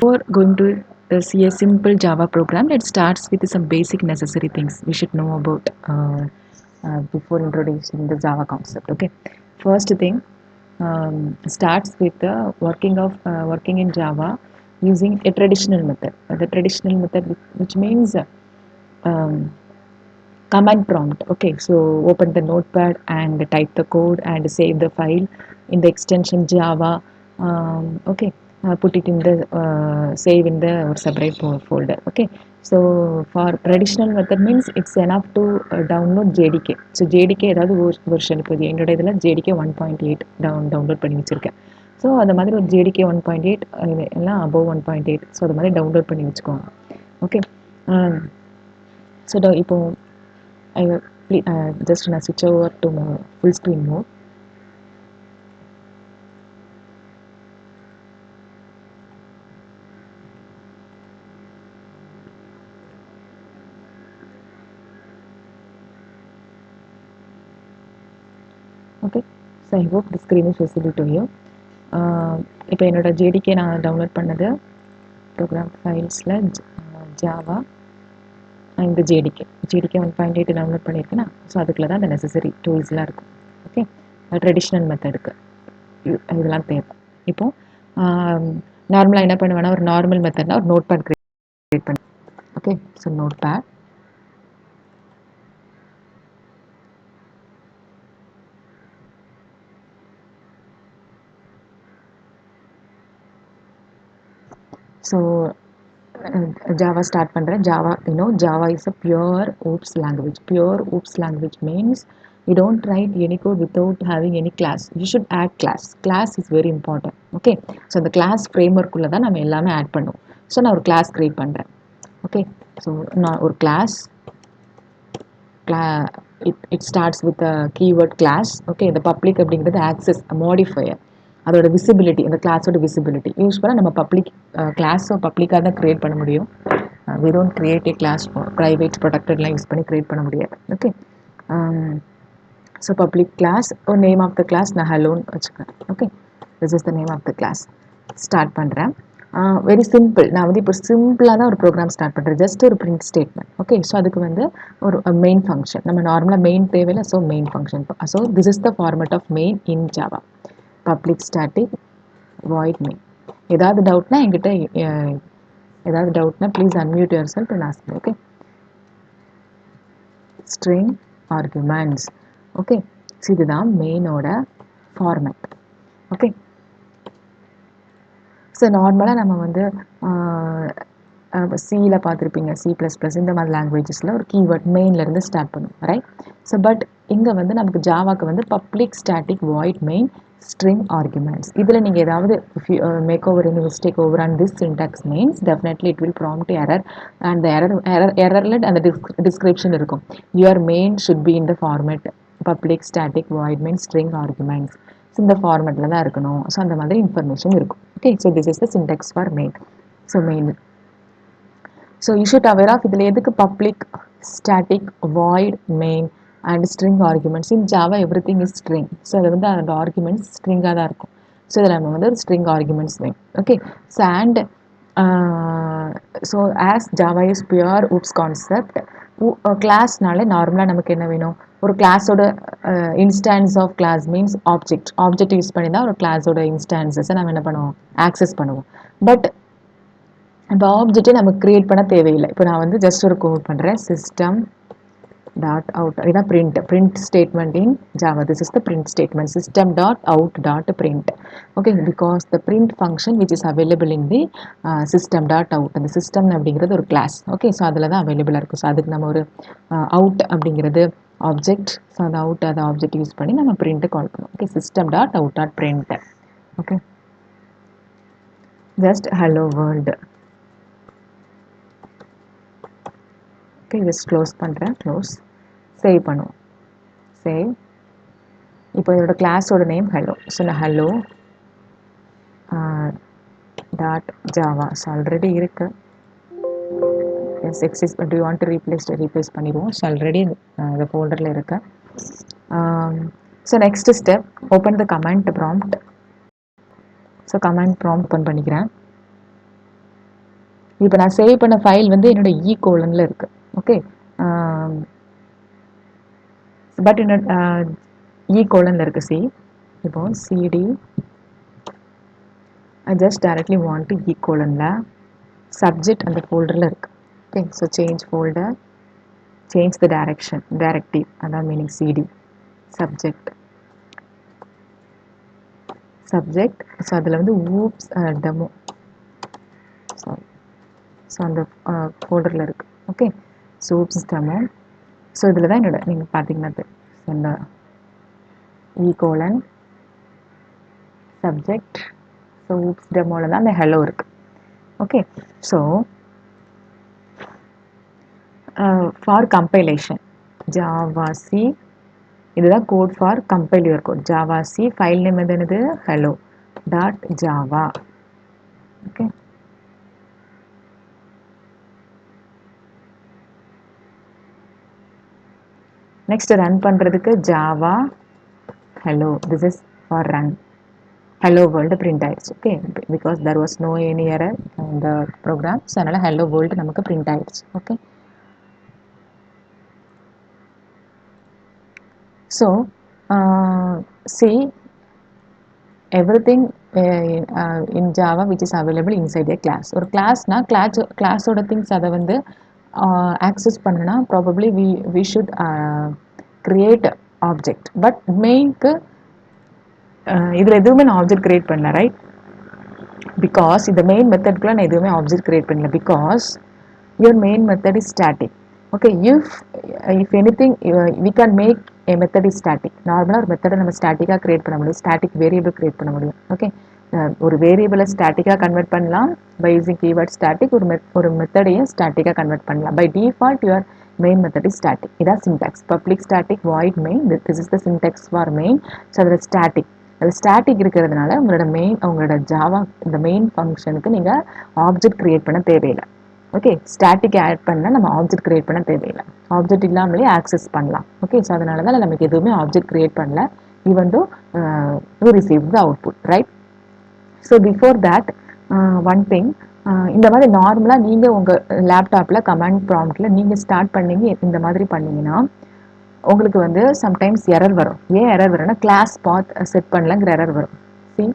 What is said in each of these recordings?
Before going to see a simple Java program, let's start with some basic necessary things we should know about before introducing the Java concept. Okay, first thing starts with the working in Java using a traditional method. The traditional method, which means um, command prompt. Okay, so open the notepad and type the code and save the file in the extension Java. Okay, put it in the save in the separate folder. Okay, so for traditional method means it's enough to download JDK. So JDK ஏதாவது version இப்போ என்னோட இதில் JDK 1.8 download பண்ணி வச்சுருக்கேன். So அந்த மாதிரி ஒரு JDK 1.8 எல்லாம் above 1.8, ஸோ அது மாதிரி டவுன்லோட் பண்ணி வச்சுக்கோங்க. ஓகே, ஸோ இப்போ I will just gonna switch over to my full screen mode. Okay, so I hope the screen is visible to you. இப்போ என்னோட JDK நான் டவுன்லோட் பண்ணது ப்ரோக்ராம் ஃபைல்ஸில் ஜாவா இந்த JDK 1.8 டவுன்லோட் பண்ணியிருக்கேன்னா, ஸோ அதுக்குள்ள தான் அந்த நெசசரி டூல்ஸ்லாம் இருக்கும். ஓகே, ட்ரெடிஷ்னல் மெத்தடுக்கு இதெல்லாம் தேவை. இப்போது நார்மலாக என்ன பண்ணுவேன்னா, ஒரு நார்மல் மெத்தட்னா ஒரு நோட் பேட் க்ரியேட் பண்ணி. Okay, so notepad so Java start பண்ணுறேன். Java is a pure OOPS language. Pure OOPS language means you don't write any code without having any class. You should add class. Class is very important. Okay, so the class framework உள்ள தான் நம்ம எல்லாமே add பண்ணுவோம். So நான் ஒரு class create பண்ணுறேன். Okay, so நான் ஒரு class it starts with a keyword class. Okay, the public அப்படிங்கிறது access modifier, அதோட விசிபிலிட்டி, அந்த கிளாஸோட விசிபிலிட்டி. யூஸ்வலாக நம்ம கிளாஸோ பப்ளிக்காக தான் க்ரியேட் பண்ண முடியும். We don't create a class private ப்ரொடக்டட்லாம் யூஸ் பண்ணி க்ரியேட் பண்ண முடியாது. ஓகே, ஸோ பப்ளிக் கிளாஸ், ஒரு நேம் ஆஃப் த கிளாஸ் நான் ஹலோன்னு வச்சுக்கிறேன். Okay, this is the name of the class. Start பண்ணுறேன். Very simple. நான் வந்து இப்போ சிம்பிளாக தான் ஒரு ப்ரோக்ராம் ஸ்டார்ட் பண்ணுறேன். ஜஸ்ட் ஒரு பிரிண்ட் ஸ்டேட்மெண்ட். ஓகே, ஸோ அதுக்கு வந்து ஒரு மெயின் ஃபங்க்ஷன். நம்ம நார்மலாக மெயின் தேவையில்லை. So main function. So this is the format of main in Java. Public static void main. ஏதாவது டவுட்னா என்கிட்ட ஏதாவது டவுட்னா please unmute yourself and ask. Okay, string arguments. Okay, இதுதான் மெயினோட ஃபார்மேட். ஓகே, ஸோ நார்மலாக நம்ம வந்து சியில் பார்த்துருப்பீங்க, C++, இந்த மாதிரி லாங்குவேஜஸில் ஒரு கீவேர்ட் மெயின்லேருந்து ஸ்டார்ட் பண்ணும், ரைட்? ஸோ பட் இங்கே வந்து நமக்கு ஜாவாக்கு வந்து public static void main string arguments. இதில் நீங்கள் ஏதாவது make over any mistake over and this syntax means definitely it will prompt error. And எரரில் அந்த டிஸ்கிரிப்ஷன் இருக்கும். Your main should be in the format public static void main string arguments. இந்த ஃபார்மேட்டில் தான் இருக்கணும். ஸோ அந்த மாதிரி இன்ஃபர்மேஷன் இருக்கும். Okay, so this is the syntax for main. So main, so you should aware of இதில் எதுக்கு public static void main and string arguments. In Java everything is string. So அது வந்து அந்த arguments ஸ்ட்ரிங்காக தான் இருக்கும். So இதில் நம்ம வந்து ஒரு ஸ்ட்ரிங் ஆர்குமெண்ட்ஸ் வேணும். Okay, so and so as Java is pure OOPs concept, கிளாஸ்னாலே நார்மலாக நமக்கு என்ன வேணும், ஒரு கிளாஸோட instance of class means object use பண்ணி தான் ஒரு கிளாஸோட இன்ஸ்டான்சஸை நம்ம என்ன பண்ணுவோம், ஆக்சஸ் பண்ணுவோம். பட் இப்போ ஆப்ஜெக்டே நமக்கு க்ரியேட் பண்ண தேவையில்லை. இப்போ நான் வந்து ஜஸ்ட் ஒரு கோட் பண்ணுறேன், சிஸ்டம் டாட் அவுட். இதுதான் print statement in Java. This is the print statement, system dot out dot print. Okay, because the print function which is available in the system dot out. அந்த system அப்படிங்கிறது ஒரு class. Okay, so அதில் தான் அவைலபிளாக இருக்கும். So அதுக்கு நம்ம ஒரு அவுட் அப்படிங்கிறது ஆப்ஜெக்ட். ஸோ அந்த அவுட் அதை ஆப்ஜெக்ட் யூஸ் பண்ணி நம்ம பிரிண்ட்டை கால் பண்ணுவோம். Okay, system dot out dot print. Okay, just hello world. Okay, just close பண்ணுறேன். க்ளோஸ், சேவ் பண்ணுவோம். சேவ். இப்போ இதோட கிளாஸோட நேம் ஹலோ. ஸோ நான் hello dot Java. So already இருக்கு. Yes exists do you want to replace பண்ணிடுவோம். So already இந்த ஃபோல்டரில் இருக்கு. So next step, open the command prompt. So command prompt open பண்ணிக்கிறேன். இப்போ நான் சேவ் பண்ண ஃபைல் வந்து என்னோட இ கோலனில் இருக்கு. ஓகே, பட் என்னோட இ கோலனில் இருக்கு. சி இப்போ CD I just directly want to E colonல subject அந்த folderல இருக்கு. Okay, so change folder, change the directive, அதான் meaning cd, subject, so அதில் வந்து oops demo, sorry, so அந்த folderல இருக்கு. Okay, so oops demo, so இதில் தான் என்னோட நீங்கள் பார்த்தீங்கன்னா இந்த E colon subject, so oops demoல தான் அந்த hello இருக்கு. Okay, so for compilation java c, இதுதான் code for compile your code. Java C, file name வந்து என்னது hello dot Java. Okay, next run பண்ணுறதுக்கு Java hello, this is for run, hello world print ஆயிடுச்சு. Okay, because there was no any error in the program, so அதனால் hello world நமக்கு பிரிண்ட் ஆயிடுச்சு. Okay, so see everything in Java which is available inside a class. ஒரு கிளாஸ்னா கிளாஸோட things அதை வந்து access பண்ணனா probably we should create object. But மெயின்க்கு இதில் எதுவுமே நான் ஆப்ஜெக்ட் கிரியேட் பண்ணல, ரைட்? பிகாஸ் இந்த மெயின் மெத்தட்குள்ள நான் எதுவுமே ஆப்ஜெக்ட் கிரியேட் பண்ணல, because your main method is static. Okay, if anything we can make a method is static. நார்மலாக ஒரு மெத்தடை நம்ம ஸ்டாட்டிக்காக கிரியேட் பண்ண முடியும், ஸ்டாட்டிக் வேரியபிள் கிரியேட் பண்ண முடியும். ஓகே, ஒரு வேரியபிளை ஸ்டாட்டிக்காக கன்வெர்ட் பண்ணலாம் பை யூசிங் கீவேர்ட் ஸ்டாட்டிக், ஒரு மெத்தடையும் ஸ்டாட்டிக்காக கன்வெர்ட் பண்ணலாம். By default your main method is static. இதான் syntax, public static void main, this is the syntax for main. So அதில் ஸ்டாட்டிக், அது ஸ்டாட்டிக் இருக்கிறதுனால உங்களோட ஜாவா இந்த மெயின் ஃபங்க்ஷனுக்கு நீங்கள் ஆப்ஜெக்ட் கிரியேட் பண்ண தேவையில்லை. ஓகே, ஸ்டாட்டிக் ஆட் பண்ணால் நம்ம ஆப்ஜெக்ட் கிரியேட் பண்ண தேவையில்லை, ஆப்ஜெக்ட் இல்லாமலே ஆக்சஸ் பண்ணலாம். ஓகே, ஸோ அதனால தான் நமக்கு எதுவுமே ஆப்ஜெக்ட் கிரியேட் பண்ணல, even though you receive the output, right? So before that one thing, இந்த மாதிரி நார்மலாக நீங்கள் உங்கள் லேப்டாப்பில் கமாண்ட் ப்ராம்ப்டில் நீங்கள் ஸ்டார்ட் பண்ணீங்க இந்த மாதிரி பண்ணிங்கன்னா உங்களுக்கு வந்து சம்டைம்ஸ் எரர் வரும். ஏன் எரர் வரும்னா கிளாஸ் பாத் செட் பண்ணலங்கிற எரர் வரும். C,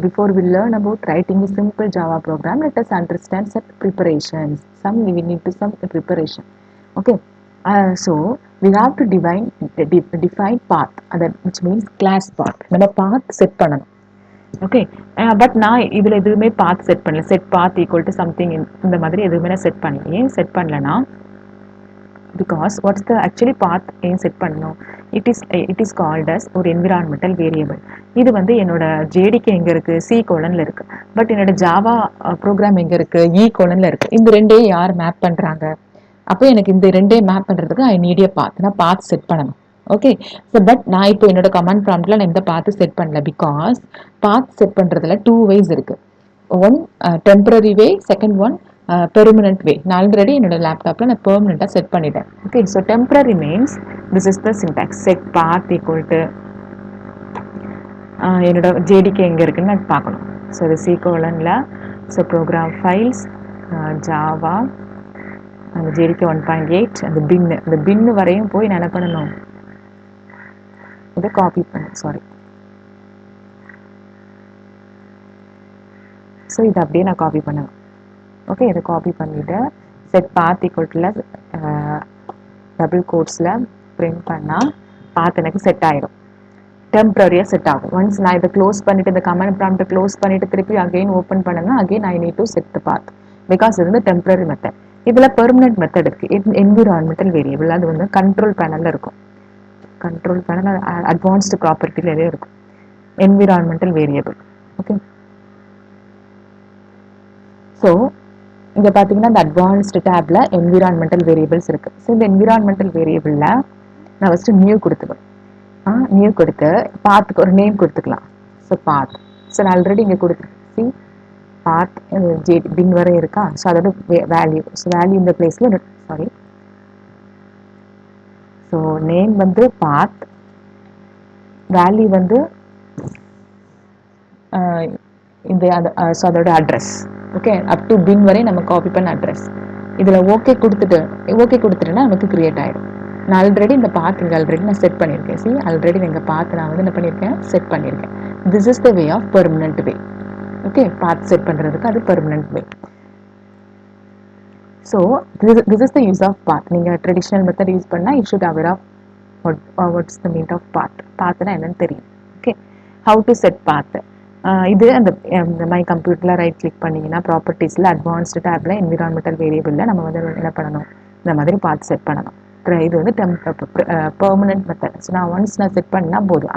before we learn about writing a simple Java program, let us understand some preparations. We need to some preparation. Okay, so we have to define path, which means class path. நம்ம path set பண்ணணும். Okay, but நான் இதில் எதுவுமே path set பண்ணல, set path equal to something இந்த மாதிரி எதுவுமே நான் செட் பண்ணல. ஏன் செட் பண்ணலன்னா because what's the actually path ஏன் செட் பண்ணணும், it is called as ஒரு environmental variable. இது வந்து என்னோட ஜேடிக்கு எங்கே இருக்குது, சி கோலனில் இருக்குது. பட் என்னோட ஜாவா ப்ரோக்ராம் எங்கே இருக்குது, இ கோலனில் இருக்குது. இந்த ரெண்டையும் யார் மேப் பண்ணுறாங்க? அப்போ எனக்கு இந்த ரெண்டையும் மேப் பண்ணுறதுக்கு ஐ நீட் ஏ பாத், நான் பாத் செட் பண்ணணும். ஓகே, ஸோ பட் நான் இப்போ என்னோட கமாண்ட் ப்ராம்ப்டில் நான் இந்த பாத்து செட் பண்ணல, பிகாஸ் பாத் செட் பண்ணுறதுல 2 ways இருக்குது. One temporary way, second one permanent way. நான் ஆல்ரெடி என்னோட லேப்டாப்பில் நான் பெர்மனெண்ட்டாக செட் பண்ணிட்டேன். Okay, so temporary means this is the syntax, set path equal to என்னோட ஜேடிக்கு எங்கே இருக்குன்னு நான் பார்க்கணும். ஸோ இது சி கோலனில், ஸோ ப்ரோக்ராம் ஃபைல்ஸ் ஜாவா, அந்த ஜேடிக்கு 1.8, அந்த பின்னு வரையும் போய் நான் என்ன பண்ணணும், இதை காப்பி பண்ணேன், சாரி. ஸோ இதை அப்படியே நான் காப்பி பண்ணுவேன். ஓகே, இதை காப்பி பண்ணிவிட்டு செட் பாத் ஈக்குவல் டபுள் கோட்ஸில் பிரிண்ட் பண்ணால் பாத் எனக்கு செட் ஆகிடும், டெம்பரரியாக செட் ஆகும். ஒன்ஸ் நான் இதை க்ளோஸ் பண்ணிவிட்டு இந்த கமெண்ட் ப்ராம்ப்டை க்ளோஸ் பண்ணிவிட்டு திருப்பி அகெயின் ஓப்பன் பண்ணுன்னா again I need to set the path, because இது வந்து டெம்பரரி மெத்தட். இதில் பெர்மனன்ட் மெத்தட் இருக்குது, என்விரான்மெண்டல் வேரியபிள். அது வந்து கண்ட்ரோல் பேனலில் இருக்கும், கண்ட்ரோல் பேனல் அட்வான்ஸ்டு ப்ராப்பர்ட்டிலே இருக்கும், என்விரான்மெண்டல் வேரியபிள். ஓகே, ஸோ இங்கே பார்த்தீங்கன்னா இந்த அட்வான்ஸ்டு டேப்பில் என்விரான்மெண்டல் வேரியபிள்ஸ் இருக்குது. ஸோ இந்த என்விரான்மெண்டல் வேரியபிளில் நான் ஃபஸ்ட்டு நியூ கொடுத்துக்கணும். நியூ கொடுத்து பாத்துக்கு ஒரு நேம் கொடுத்துக்கலாம். ஸோ பாத், ஸோ நான் ஆல்ரெடி இங்கே கொடுத்துருக்கேன். சி பாத் பின் வரை இருக்கா, ஸோ அதோட வேல்யூ, ஸோ வேல்யூ இந்த பிளேஸில், சாரி, ஸோ நேம் வந்து பாத், வேல்யூ வந்து இந்த ஸோ அதோட அட்ரஸ். ஓகே, அப் டு பின் வரை நம்ம காப்பி பண்ண அட்ரஸ். இதில் ஓகே கொடுத்துட்டேன்னா நமக்கு கிரியேட் ஆகிடும். நான் ஆல்ரெடி இந்த பாத் இங்கே ஆல்ரெடி நான் செட் பண்ணியிருக்கேன். சி ஆல்ரெடி எங்கள் பாத் நான் வந்து என்ன பண்ணியிருக்கேன், செட் பண்ணியிருக்கேன். This is the way of permanent way. Okay, path set பண்ணுறதுக்கு அது permanent way. So this is the use of path. நீங்கள் ட்ரெடிஷ்னல் மெத்தட் யூஸ் பண்ணால் you should aware of what's the mean of path. பாத்னா என்னன்னு தெரியும். Okay, how to set path. இது அந்த my கம்ப்யூட்டரில் ரைட் கிளிக் பண்ணிங்கன்னா ப்ராப்பர்ட்டிஸில் அட்வான்ஸ்டு டேப்பில் என்விரான்மெண்டல் வேரியபிளில் நம்ம வந்து என்ன பண்ணணும், இந்த மாதிரி பாத் செட் பண்ணணும். இது வந்து பெர்மனன்ட் மெத்தட். ஸோ நான் ஒன்ஸ் நான் செட் பண்ணால் போதும்.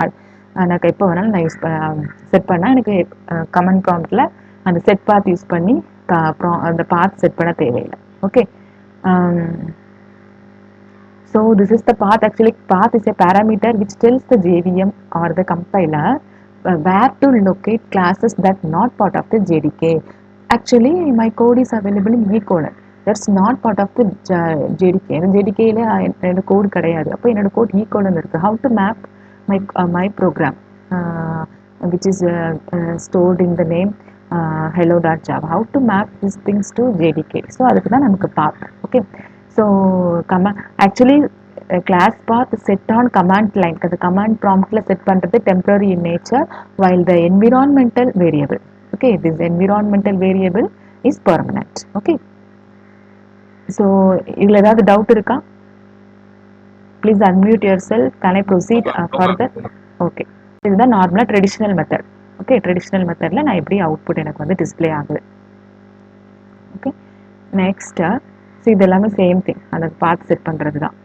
எனக்கு எப்போ வேணாலும் நான் யூஸ் செட் பண்ணால் எனக்கு கமெண்ட் ப்ராம்ப்டில் அந்த செட் பாத் யூஸ் பண்ணி அந்த பாத் செட் பண்ண தேவையில்லை. Okay, so this is the path. Actually path is a parameter which tells the JVM or the compiler where to locate classes that not part of the JDK. Actually my code is available in E colon. That's not part of the JDK. JDK ல என்னோட code கிடையாது. அப்போ என்னோட code E colon இருக்கு. How to map my program which is stored in the name hello.java. How to map these things to JDK. So அதுக்கு தான் நமக்கு path. Okay, so actually class path set on command line. The command prompt la set பண்றது temporary in nature while the environmental variable, okay, this environmental variable is permanent. Okay, so இதுல ஏதாவது doubt இருக்கா? Please unmute yourself. Can I proceed further? Okay, இதுதான் நார்மலா traditional method. Okay, traditional மெத்தட்ல நான் எப்படி output எனக்கு வந்து டிஸ்பிளே ஆகுது. ஓகே, நெக்ஸ்ட் இது எல்லாமே சேம் திங், அந்த பாத் செட் பண்ணுறது தான்.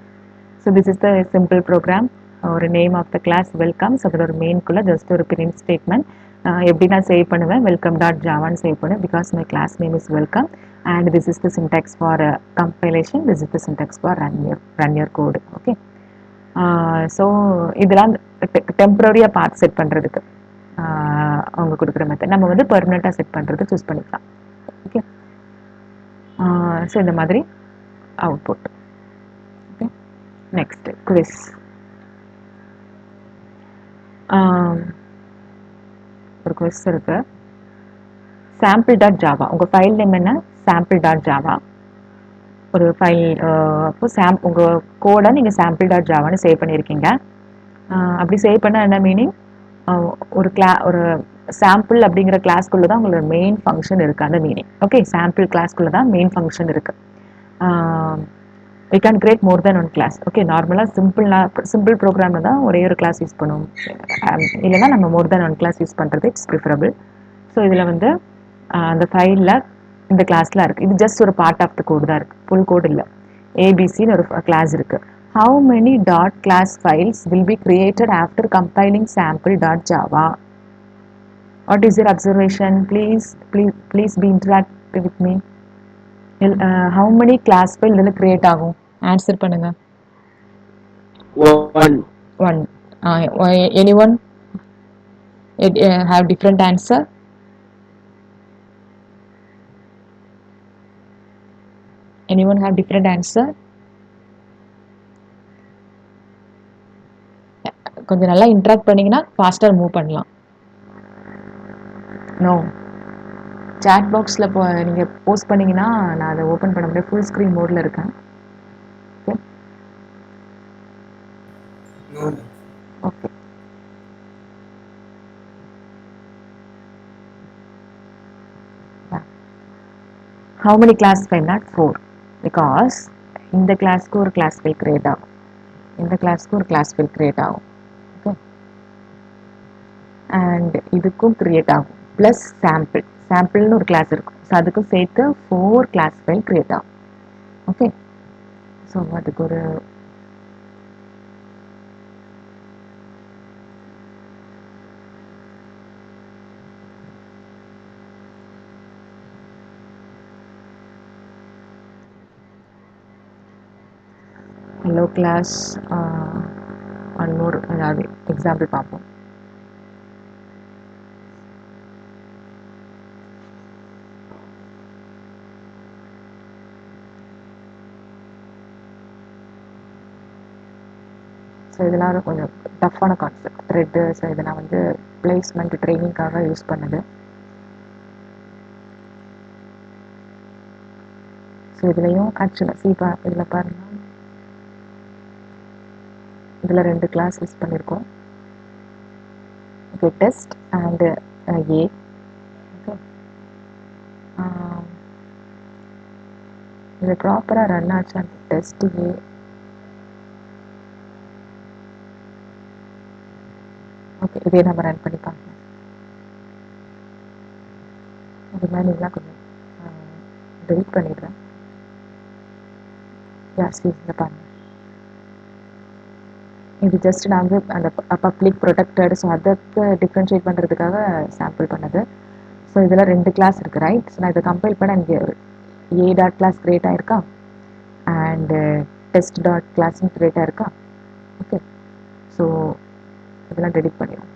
So this is the simple program. ஒரு name of the class welcome. So அதில் ஒரு மெயின்குள்ளே ஜஸ்ட் ஒரு பிரிண்ட் ஸ்டேட்மெண்ட். எப்படி நான் சேவ் பண்ணுவேன், வெல்கம் டாட் ஜாவான்னு சேவ் பண்ணுவேன் because my class name is welcome. And this is the syntax for compilation. This is the syntax for run your code. Okay, so இதெல்லாம் டெம்பரரியாக பாத் செட் பண்ணுறதுக்கு அவங்க கொடுக்குற மெத்தட். நம்ம வந்து பெர்மனெண்ட்டாக செட் பண்ணுறது சூஸ் பண்ணிக்கலாம். ஓகே, ஸோ இந்த மாதிரி அவுட்புட். Okay, next quiz. ஒரு குவிஸ் இருக்கு. சாம்பிள் டாட் ஜாவா, உங்கள் ஃபைல் நேம் என்ன? Sample dot Java. ஒரு ஃபைல் அப்போ உங்கள் கோடை நீங்கள் சாம்பிள் டாட் ஜாவான்னு சேவ் பண்ணியிருக்கீங்க. அப்படி சேவ் பண்ண என்ன மீனிங், ஒரு சாம்பிள் அப்படிங்கிற கிளாஸ்க்குள்ளே தான் உங்களோட மெயின் ஃபங்க்ஷன் இருக்குது, அந்த மீனிங். ஓகே, சாம்பிள் கிளாஸ்க்குள்ளே தான் மெயின் ஃபங்க்ஷன் இருக்குது. we can create more than one class. Okay, நார்மலாக சிம்பிள் ப்ரோக்ராமில் தான் ஒரே ஒரு கிளாஸ் யூஸ் பண்ணுவோம். இல்லைனா நம்ம மோர் தென் ஒன் கிளாஸ் யூஸ் பண்ணுறது இட்ஸ் ப்ரிஃபரபிள். ஸோ இதில் வந்து அந்த ஃபைலில் இந்த கிளாஸ்லாம் இருக்குது. இது ஜஸ்ட் ஒரு பார்ட் ஆஃப் த கோடு தான் இருக்குது, ஃபுல் கோடு இல்லை. ஏபிசின்னு ஒரு கிளாஸ் இருக்குது. How many dot class files will be created after compiling sample.java? What is your observation? Please be interactive with me. How many class file இதில் create ஆகும்? Answer பண்ணுங்க. One. Anyone have different answer? Anyone have different answer? கொஞ்சம் நல்லா interact பண்ணிங்கன்னா ஃபாஸ்ட்டாக move பண்ணலாம். No, chat பாக்ஸில் இப்போ நீங்கள் போஸ்ட் பண்ணிங்கன்னா நான் அதை ஓப்பன் பண்ண முடியாது, ஃபுல் ஸ்க்ரீன் மோடில் இருக்கேன். Okay, how many class file? Not 4, because இந்த கிளாஸ்க்கு ஒரு கிளாஸ் ஃபைல் கிரியேட் ஆகும், இந்த கிளாஸ்க்கு ஒரு கிளாஸ் ஃபைல் கிரியேட் ஆகும். ஓகே, அண்ட் இதுக்கும் கிரியேட் ஆகும். ப்ளஸ் சாம்பிள்னு ஒரு கிளாஸ் இருக்கும். ஸோ அதுக்கும் சேர்த்து 4 கிளாஸ் ஃபைல் கிரியேட் ஆகும். ஓகே, ஸோ அதுக்கு ஒரு ஹலோ கிளாஸ் இன்னொரு அதாவது எக்ஸாம்பிள் பார்ப்போம். ஸோ இதெல்லாம் கொஞ்சம் டஃப்பான கான்செப்ட் த்ரெட்டு. ஸோ இதை நான் வந்து பிளேஸ்மெண்ட் ட்ரைனிங்காக யூஸ் பண்ணுது. ஸோ இதுலேயும் ஆக்சுவலாக சீப்பா இதில் பாருங்கள், இதில் 2 கிளாஸ் யூஸ் பண்ணியிருக்கோம். Okay, test and A. Okay, இது ப்ராப்பராக ரன் ஆச்சு அந்த டெஸ்ட் ஏ. ஓகே, இதே நம்ம ரன் பண்ணி பார்க்கலாம். இது மாதிரி இதெல்லாம் கொஞ்சம் டெலிட் பண்ணிடுறேன். ஜாஸ்தி இதில் பாருங்கள், இது ஜஸ்ட் நாங்கள் அந்த பப்ளிக் ப்ரொடெக்டட், ஸோ அதுக்கு டிஃப்ரென்ஷியேட் பண்ணுறதுக்காக சாம்பிள் பண்ணது. ஸோ இதில் 2 கிளாஸ் இருக்குது, ரைட்? ஸோ நான் இதை கம்பைல் பண்ண இங்கே ஏ டாட் கிளாஸ் கிரியேட் ஆயிருக்கா அண்டு டெஸ்ட் டாட் கிளாஸும் கிரியேட் ஆயிருக்கா. ஓகே, ஸோ இதெல்லாம் டெலிட் பண்ணிடும்.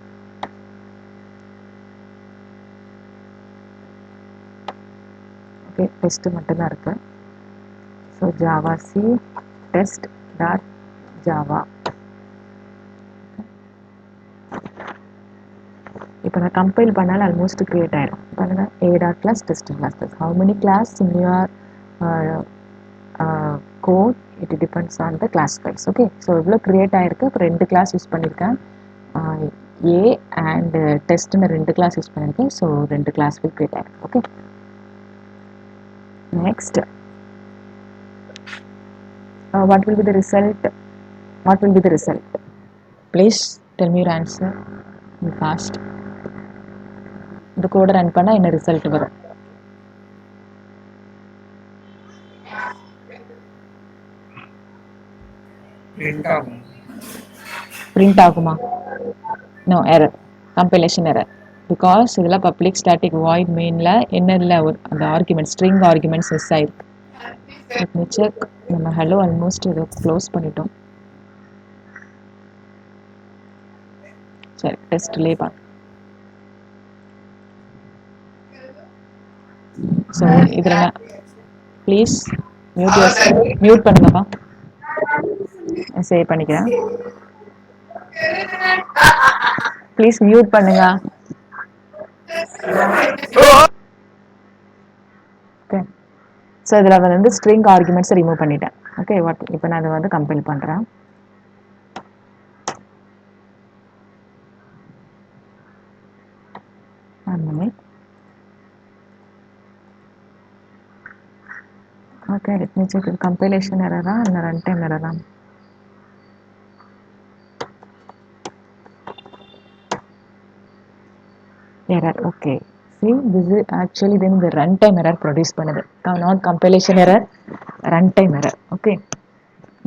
ஓகே, டெஸ்ட்டு மட்டும்தான் இருக்குது. So Java C test dot Java. இப்போ நான் கம்பைல் பண்ணாலும் ஆல்மோஸ்ட் கிரியேட் ஆகிடும். பாருங்கள், A dot class test class. How many class in your code, it depends on the class files. Okay, so இவ்வளோ கிரியேட் ஆகிருக்கு. இப்போ 2 கிளாஸ் யூஸ் பண்ணியிருக்கேன், ஏ அண்டு டெஸ்ட்டுன்னு 2 கிளாஸ் யூஸ் பண்ணியிருக்கேன். ஸோ 2 கிளாஸ் ஃபைல் கிரியேட் ஆகிருக்கு. Okay, next what will be the result? What will be the result? Please tell me your answer. Be fast. இந்த கோடை run பண்ணால் என்ன ரிசல்ட் வரும்? Print ஆகுமா? No, error, compilation error. Because இதில் public static void மெயினில் என்ன இல்லை, ஒரு அந்த ஆர்குமெண்ட் ஸ்ட்ரிங் ஆர்குமெண்ட்ஸ் மிஸ் ஆயிருக்கு. Let me check. நம்ம ஹலோ ஆல்மோஸ்ட் இதை க்ளோஸ் பண்ணிட்டோம். சரி, டெஸ்ட்லேயே பார்க்க. ஸோ இதில் நான் ப்ளீஸ் மியூட் பண்ணுங்கப்பா. சேவ் பண்ணிக்கிறேன். ப்ளீஸ் மியூட் பண்ணுங்க. ஓகே, ஸோ இதில் வந்து ஸ்ட்ரிங் ஆர்குமெண்ட்ஸை ரிமூவ் பண்ணிட்டேன். ஓகே, இப்போ நான் அதை வந்து கம்பைல் பண்ணுறேன். Okay, let me check. Compilation எரரா இல்லை run time எரரா? Error. Okay, see this is actually then the runtime error produce பண்ணுது. not compilation error, runtime error. okay,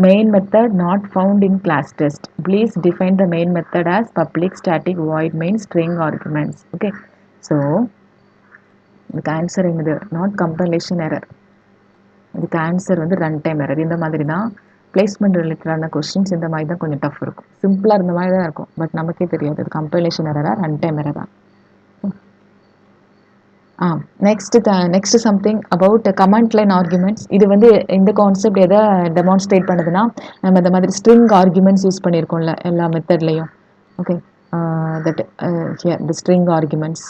main method not found in class test. Please define the main method as public static void main string arguments. okay, so இதுக்கு answer என்னது? not compilation error. இதுக்கு answer வந்து runtime error. இந்த மாதிரி தான் placement ரிலேட்டடான questions இந்த மாதிரி தான் கொஞ்சம் டஃப் இருக்கும். சிம்பிளாக இருந்த மாதிரி தான் இருக்கும், பட் நமக்கே தெரியாது அது கம்பைலேஷன் எரரா ரன்டைம் எரரா. Next something about command line arguments. இது வந்து இந்த கான்செப்ட் எதை டெமான்ஸ்ட்ரேட் பண்ணுதுன்னா, நம்ம இந்த மாதிரி ஸ்ட்ரிங் ஆர்குமெண்ட்ஸ் யூஸ் பண்ணியிருக்கோம்ல எல்லா மெத்தட்லையும். Okay, that the string arguments.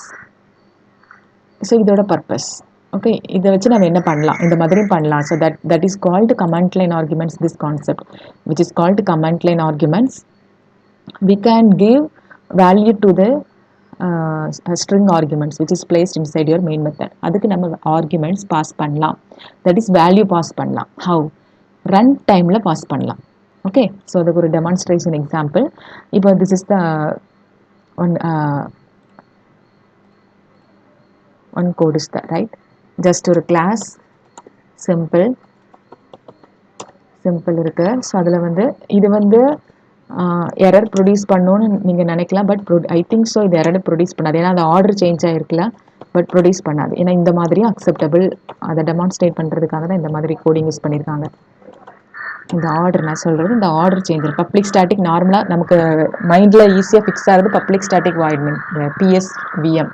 So இதோட பர்பஸ். ஓகே, இதை வச்சு நம்ம என்ன பண்ணலாம், இந்த மாதிரியும் பண்ணலாம். So that is called command line arguments. This concept which is called command line arguments. we can give value to the string arguments which is placed inside your main method. அதுக்கு நம்ம arguments pass பண்ணலாம், that is value pass பண்ணலாம். how? run timeல pass பண்ணலாம். okay, so அதுக்கு ஒரு demonstration example. இப்போ this is the one code is the right, just ஒரு class simple இருக்கு. ஸோ அதில் வந்து இது வந்து எரர் ப்ரொடியூஸ் பண்ணணும்னு நீங்கள் நினைக்கலாம், பட் ஐ திங்க் ஸோ இது எரர் ப்ரொடியூஸ் பண்ணாது. ஏன்னா அந்த ஆர்டர் சேஞ்ச் ஆகிருக்குல்ல, பட் ப்ரொடியூஸ் பண்ணாது. ஏன்னா இந்த மாதிரியும் அக்செப்டபிள், அதை டெமான்ஸ்ட்ரேட் பண்ணுறதுக்காக தான் இந்த மாதிரி கோடிங் யூஸ் பண்ணியிருக்காங்க. இந்த ஆர்டர் நான் சொல்கிறது, இந்த ஆர்டர் சேஞ்ச் இருக்குது. பப்ளிக் ஸ்டாட்டிக் நார்மலாக நமக்கு மைண்டில் ஈஸியாக ஃபிக்ஸ் ஆகிறது public static void main, PSVM,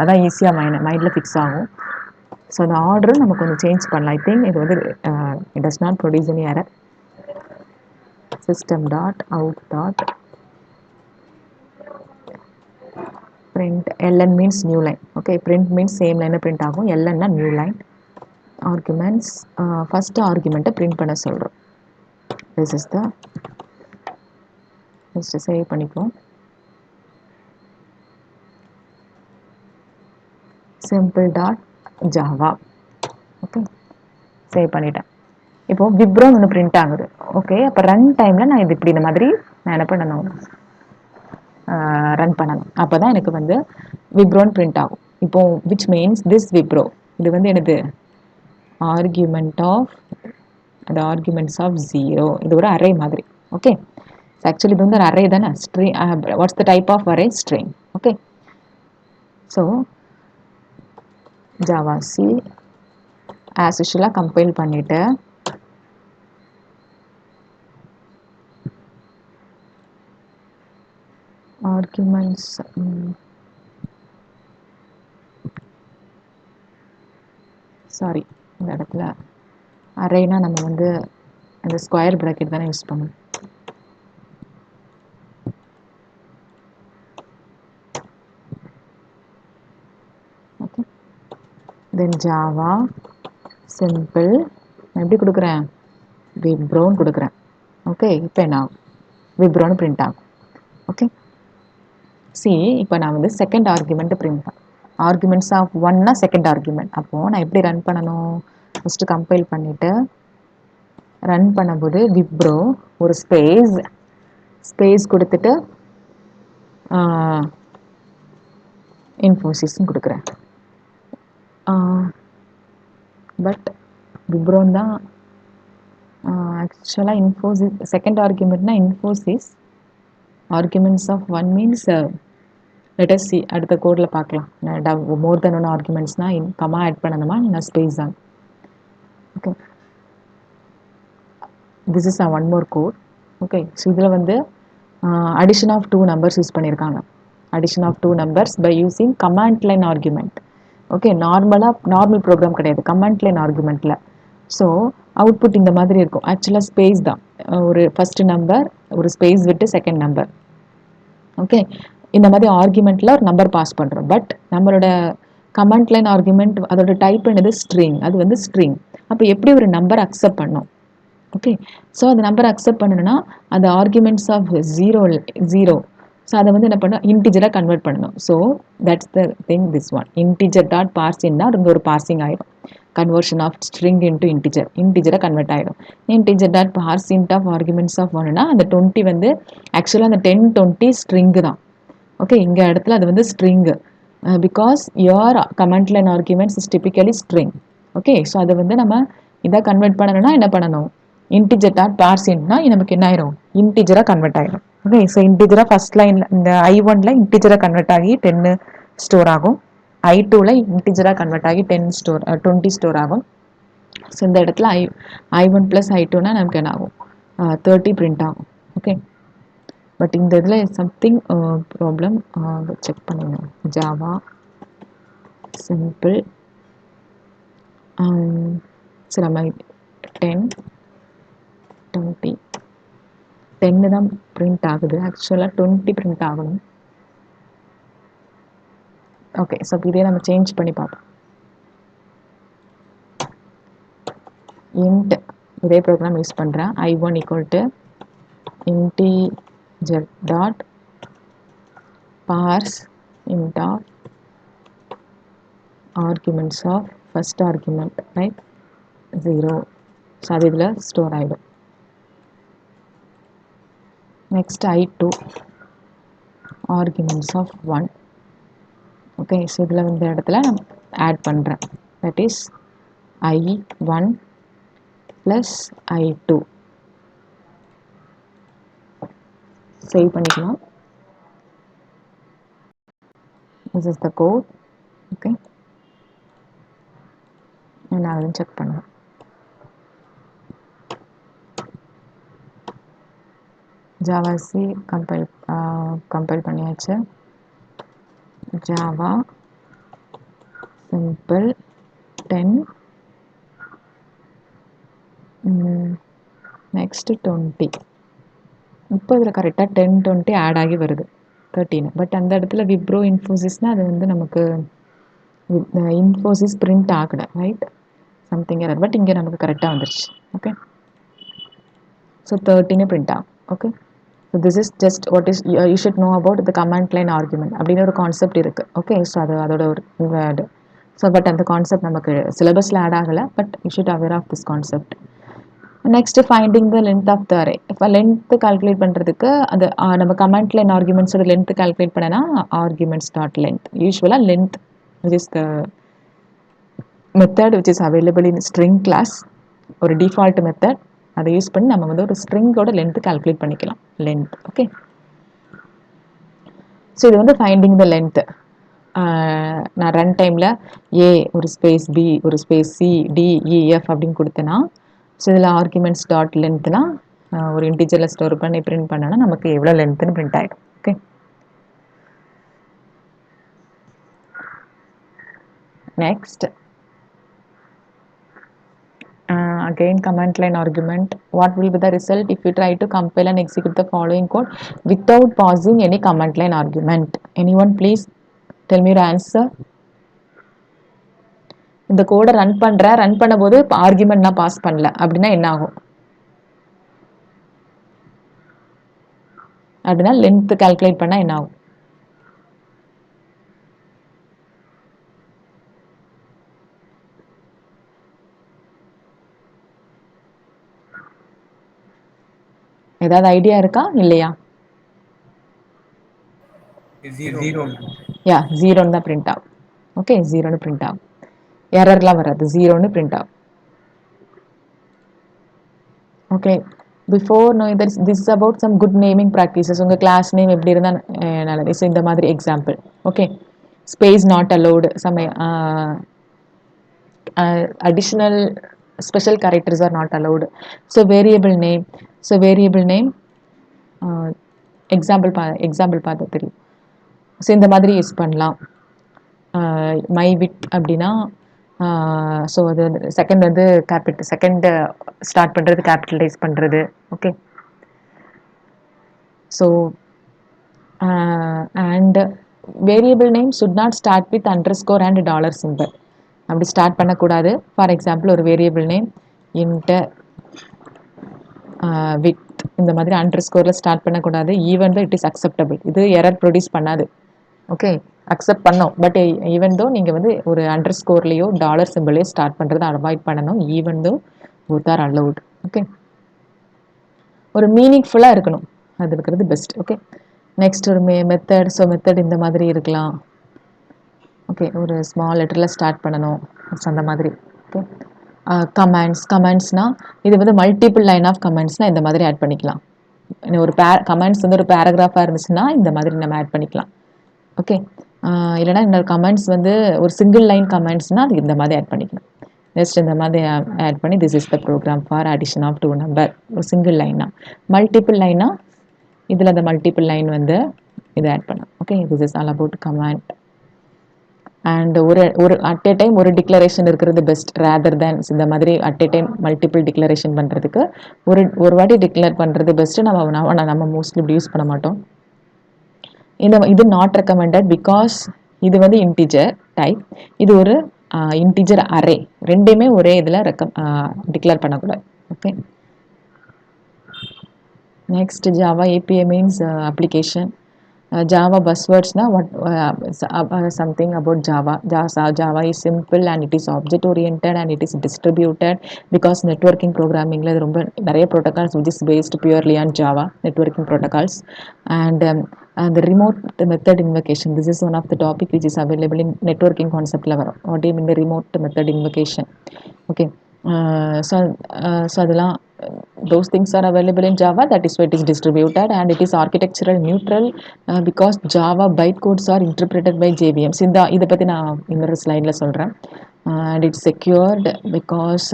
அதான் ஈஸியாக மைண்டில் ஃபிக்ஸ் ஆகும். ஸோ அந்த ஆர்டரும் நம்ம கொஞ்சம் சேஞ்ச் பண்ணலாம். ஐ திங்க் இது வந்து it does not produce any error. system dot out dot print ln means new line. okay, print means same line print ஆகும், ln na new line. Arguments first ஆர்குமெண்ட்டை print பண்ண சொல்கிறோம். This is the just save பண்ணிப்போம். Simple dot Java. Okay, save பண்ணிட்டேன். இப்போது விப்ரோன்னு ஒன்று print ஆகுது. Okay, அப்போ ரன் டைமில் நான் இது இப்படி இந்த மாதிரி நான் என்ன பண்ணணும், ரன் பண்ணணும். அப்போ தான் எனக்கு வந்து விப்ரோன்னு பிரிண்ட் ஆகும். இப்போது விச் மீன்ஸ் திஸ் விப்ரோ, இது வந்து எனது ஆர்குமெண்ட் ஆஃப், அந்த ஆர்குமெண்ட்ஸ் ஆஃப் 0, இது ஒரு அரே மாதிரி. ஓகே, ஆக்சுவலி இது வந்து ஒரு அரே தானே. String, what's the type of array? String. Okay, so Java C as யூஷுவலாக கம்பைல் பண்ணிவிட்டு ஆர்குமெண்ட்ஸ் சாரி, இந்த இடத்துல அரேனா நம்ம வந்து அந்த ஸ்கொயர் ப்ராக்கெட் தானே யூஸ் பண்ணணும். ஓகே, தென் ஜாவா சிம்பிள் நான் எப்படி கொடுக்குறேன், விப்ரோன்னு கொடுக்குறேன். ஓகே, இப்போ என்ன ஆகும், விப்ரோன்னு பிரிண்ட் ஆகும். ஓகே, சி இப்போ நான் வந்து செகண்ட் ஆர்குமெண்ட்டு பிரிண்ட் பண்ணேன். ஆர்குமெண்ட்ஸ் ஆஃப் 1னா செகண்ட் ஆர்குமெண்ட். அப்போது நான் எப்படி ரன் பண்ணணும், ஃபஸ்ட்டு கம்பைல் பண்ணிவிட்டு ரன் பண்ணும்போது விப்ரோ ஒரு ஸ்பேஸ் கொடுத்துட்டு இன்ஃபோசிஸ்ன்னு கொடுக்குறேன். பட் விப்ரோன் தான் ஆக்சுவலாக இன்ஃபோசிஸ் செகண்ட் ஆர்குமெண்ட்னா Infosys. Arguments of 1 means let us see, அடுத்த கோடில் பார்க்கலாம். மோர் தென் 1 ஆர்குமெண்ட்ஸ்னால் கமா ஆட் பண்ணணுமா இல்லை ஸ்பேஸ் தான். Okay, this is one more code. Okay, so இதில் வந்து அடிஷன் ஆஃப் 2 நம்பர்ஸ் யூஸ் பண்ணியிருக்காங்க. Addition of 2 numbers by using command line argument. Okay, normal program கிடையாது, கமாண்ட் லைன் ஆர்குமெண்ட்டில். ஸோ அவுட்புட் இந்த மாதிரி இருக்கும். ஆக்சுவலாக ஸ்பேஸ் தான், ஒரு ஃபஸ்ட்டு நம்பர் ஒரு ஸ்பேஸ் விட்டு செகண்ட் நம்பர். ஓகே, இந்த மாதிரி ஆர்குமெண்ட்டில் ஒரு நம்பர் பாஸ் பண்ணுறோம். பட் நம்மளோட கமாண்ட் லைன் ஆர்குமெண்ட் அதோட டைப் என்னது, ஸ்ட்ரிங். அது வந்து ஸ்ட்ரிங். அப்போ எப்படி ஒரு நம்பர் அக்செப்ட் பண்ணும்? ஓகே, ஸோ அந்த நம்பர் அக்செப்ட் பண்ணணும்னா அந்த ஆர்குமெண்ட்ஸ் ஆஃப் 0. ஸோ அதை வந்து என்ன பண்ணணும், இன்டிஜராக கன்வெர்ட் பண்ணணும். So that's the thing, this one integer dot பார்சின்னா இங்கே ஒரு பார்சிங் ஆகிடும். கன்வர்ஷன் ஆஃப் ஸ்ட்ரிங் இன்ட்டு இன்டிஜராக கன்வெர்ட் ஆகிடும். Integer dot parse int of arguments of 1னா அந்த 20 வந்து ஆக்சுவலாக அந்த 10 20 ஸ்ட்ரிங்கு தான். ஓகே, இங்கே இடத்துல அது வந்து string, because your comment line arguments is typically string. Okay, so அதை வந்து நம்ம இதாக கன்வெர்ட் பண்ணணும்னா என்ன பண்ணணும், இன்டிஜர் டாட் பார்சின்னா நமக்கு என்ன ஆயிரும், இன்டிஜராக கன்வெர்ட் ஆகிடும். ஓகே, ஸோ இன்டிஜராக ஃபஸ்ட் லைனில் இந்த I1ல இன்டிஜராக கன்வெர்ட் ஆகி 10 ஸ்டோர் ஆகும். I2ல இன்டிஜராக கன்வெர்ட் ஆகி 20 ஸ்டோர் ஆகும். ஸோ இந்த இடத்துல I1 + I2னா நமக்கு என்ன ஆகும், 30 பிரிண்ட் ஆகும். ஓகே, பட் இந்த இதில் சம்திங் ப்ராப்ளம், செக் பண்ணுங்க. ஜாவா சிம்பிள், சரி நம்ம 10 20 10 தான் பிரிண்ட் ஆகுது, ஆக்சுவலாக 20 பிரிண்ட் ஆகணும். ஓகே, ஸோ இதே நம்ம சேஞ்ச் பண்ணி பார்ப்போம். இன்ட் இதே ப்ரோக்ராம் யூஸ் பண்ணுறேன். I1 = integer dot parse int of arguments of first argument, right, 0. So அது இதில் ஸ்டோர் ஆகிடும். Next I2 arguments of 1. Okay, so இதில் இந்த இடத்துல நான் ஆட் பண்ணுறேன். That is I1 + I2. Save பண்ணிக்கலாம். This is the code. Okay, என்ன ஆகுதுன்னு செக் பண்ணுவேன். ஜாவா சி கம்பைல் பண்ணியாச்சு. Java simple 10, next 20. இப்போ இதில் கரெக்டாக 10 20 ஆட் ஆகி வருது 13. பட் அந்த இடத்துல விப்ரோ இன்ஃபோசிஸ்னால் அது வந்து நமக்கு இன்ஃபோசிஸ் பிரிண்ட் ஆகலை, ரைட். சம்திங் எரர், பட் இங்கே நமக்கு கரெக்டாக வந்துருச்சு. ஓகே, ஸோ 13 பிரிண்ட் ஆகும். Okay, so this is just what is you should know about the command line argument அப்படின்னு ஒரு கான்செப்ட் இருக்குது. ஓகே, ஸோ அதோட ஒரு வேர்டு. ஸோ பட் அந்த கான்செப்ட் நமக்கு சிலபஸில் ஆட் ஆகலை, but you should aware of this concept. Next finding the length of the array. இப்போ லென்த்து கால்குலேட் பண்ணுறதுக்கு அது நம்ம கமாண்ட் லைன் ஆர்குமெண்ட்ஸோட லென்த்து கால்குலேட் பண்ணனா ஆர்குமெண்ட்ஸ் டாட் லென்த். யூஸ்வலாக length which is the method which is available in string class, ஒரு default method. அதை use பண்ணி நம்ம வந்து ஒரு ஸ்ட்ரிங்கோட லென்த்து கால்குலேட் பண்ணிக்கலாம், லென்த். ஓகே, ஸோ இது வந்து ஃபைண்டிங் த லென்த்து. நான் ரன் டைமில் ஏ ஒரு ஸ்பேஸ் பி ஒரு space C D E F அப்படின்னு கொடுத்தேன்னா, ஸோ இதில் ஆர்குமெண்ட்ஸ் டாட் லென்த்னா ஒரு இன்டிஜரில் ஸ்டோர் பண்ணி பிரிண்ட் பண்ணோன்னா நமக்கு எவ்வளோ லென்த்துன்னு பிரிண்ட் ஆகிடும். Okay, next again command line argument. What will be the result if you try to compile and execute the following code without passing any command line argument? Anyone please tell me your answer. இந்த கோடை run பண்ணும்போது argument நான் pass பண்ணல அப்படின்னா என்ன ஆகும்? அப்படின்னா length calculate பண்ணால் என்ன ஆகும்? ஏதாவது ஐடியா இருக்கா இல்லையா? யா, ஜீரோன்னு தான் பிரிண்ட் ஆகும். ஓகே, ஜீரோன்னு பிரிண்ட் ஆகும், எரர்லாம் வராது, ஜீரோன்னு பிரிண்ட் ஆகும். Okay, before know this is about some good naming practices. உங்கள் கிளாஸ் நேம் எப்படி இருந்தால் நல்லது. ஸோ இந்த மாதிரி example. Okay, space not allowed, some additional special characters are not allowed. So variable name, example பார்த்தா தெரியும். ஸோ இந்த மாதிரி யூஸ் பண்ணலாம். மை விட் அப்படின்னா, ஸோ அது செகண்ட் வந்து செகண்ட் ஸ்டார்ட் பண்ணுறது கேபிட்டலைஸ் பண்ணுறது. Okay, so and variable name should not start with underscore and dollar simple. அப்படி ஸ்டார்ட் பண்ணக்கூடாது. ஃபார் எக்ஸாம்பிள் ஒரு வேரியபிள் நேம் இன்டர் வித் இந்த மாதிரி அண்டர்ஸ்கோரில் ஸ்டார்ட் பண்ணக்கூடாது. Even though it is acceptable, இது எரர் ப்ரொடியூஸ் பண்ணாது. ஓகே, அக்செப்ட் பண்ணோம், பட் ஈவன் தோ நீங்கள் வந்து ஒரு அண்டர்ஸ்கோர்லேயோ டாலர் சிம்பிளையோ ஸ்டார்ட் பண்ணுறதை அவாய்ட் பண்ணணும். Even though both are allowed. Okay, ஒரு மீனிங்ஃபுல்லாக இருக்கணும், அது இருக்கிறது பெஸ்ட். ஓகே, நெக்ஸ்ட் ஒரு மெத்தட். ஸோ மெத்தட் இந்த மாதிரி இருக்கலாம். ஓகே, ஒரு ஸ்மால் லெட்டரில் ஸ்டார்ட் பண்ணணும், அந்த மாதிரி. ஓகே, கமெண்ட்ஸ்னால் இது வந்து மல்டிபிள் லைன் ஆஃப் கமெண்ட்ஸ்னால் இந்த மாதிரி ஆட் பண்ணிக்கலாம். ஒரு கமெண்ட்ஸ் வந்து ஒரு பேராகிராஃபாக இருந்துச்சுன்னா இந்த மாதிரி நம்ம ஆட் பண்ணிக்கலாம். ஓகே, இல்லைனா இன்னொரு கமெண்ட்ஸ் வந்து ஒரு சிங்கிள் லைன் கமெண்ட்ஸ்னால் அது இந்த மாதிரி ஆட் பண்ணிக்கலாம். நெக்ஸ்ட் இந்த மாதிரி ஆட் பண்ணி this is the program for addition of 2 number. ஒரு சிங்கிள் லைனா, மல்டிபிள் லைனா இதில் அந்த மல்டிபிள் லைன் வந்து இதை ஆட் பண்ணலாம். Okay, this is all about command. And ஒரு அட் எ டைம் ஒரு டிக்ளரேஷன் இருக்கிறது பெஸ்ட் ரேதர் தேன் இந்த மாதிரி at a time multiple declaration பண்ணுறதுக்கு ஒரு வாட்டி டிக்ளேர் பண்ணுறது பெஸ்ட்டு. நம்ம மோஸ்ட்லி இப்படி யூஸ் பண்ண மாட்டோம். இது நாட் ரெக்கமெண்டட் பிகாஸ் இது வந்து இன்டிஜர் டைப், இது ஒரு இன்டிஜர் அரே, ரெண்டுமே ஒரே இதில் டிக்ளேர் பண்ணக்கூடாது. Okay, next Java API means application. Java buzzwords na what something about Java is simple and it is object oriented and it is distributed because networking programming la romba nariya protocols which is based purely on Java networking protocols. And the remote method invocation, this is one of the topic which is available in networking concept level. What do you mean by remote method invocation? Okay, so அதெல்லாம் those things are available in Java, that is why it is distributed and it is architectural neutral because Java bytecodes are interpreted by JVMs. இதை பற்றி நான் இன்னொரு ஸ்லைடில் சொல்கிறேன். And it's secured because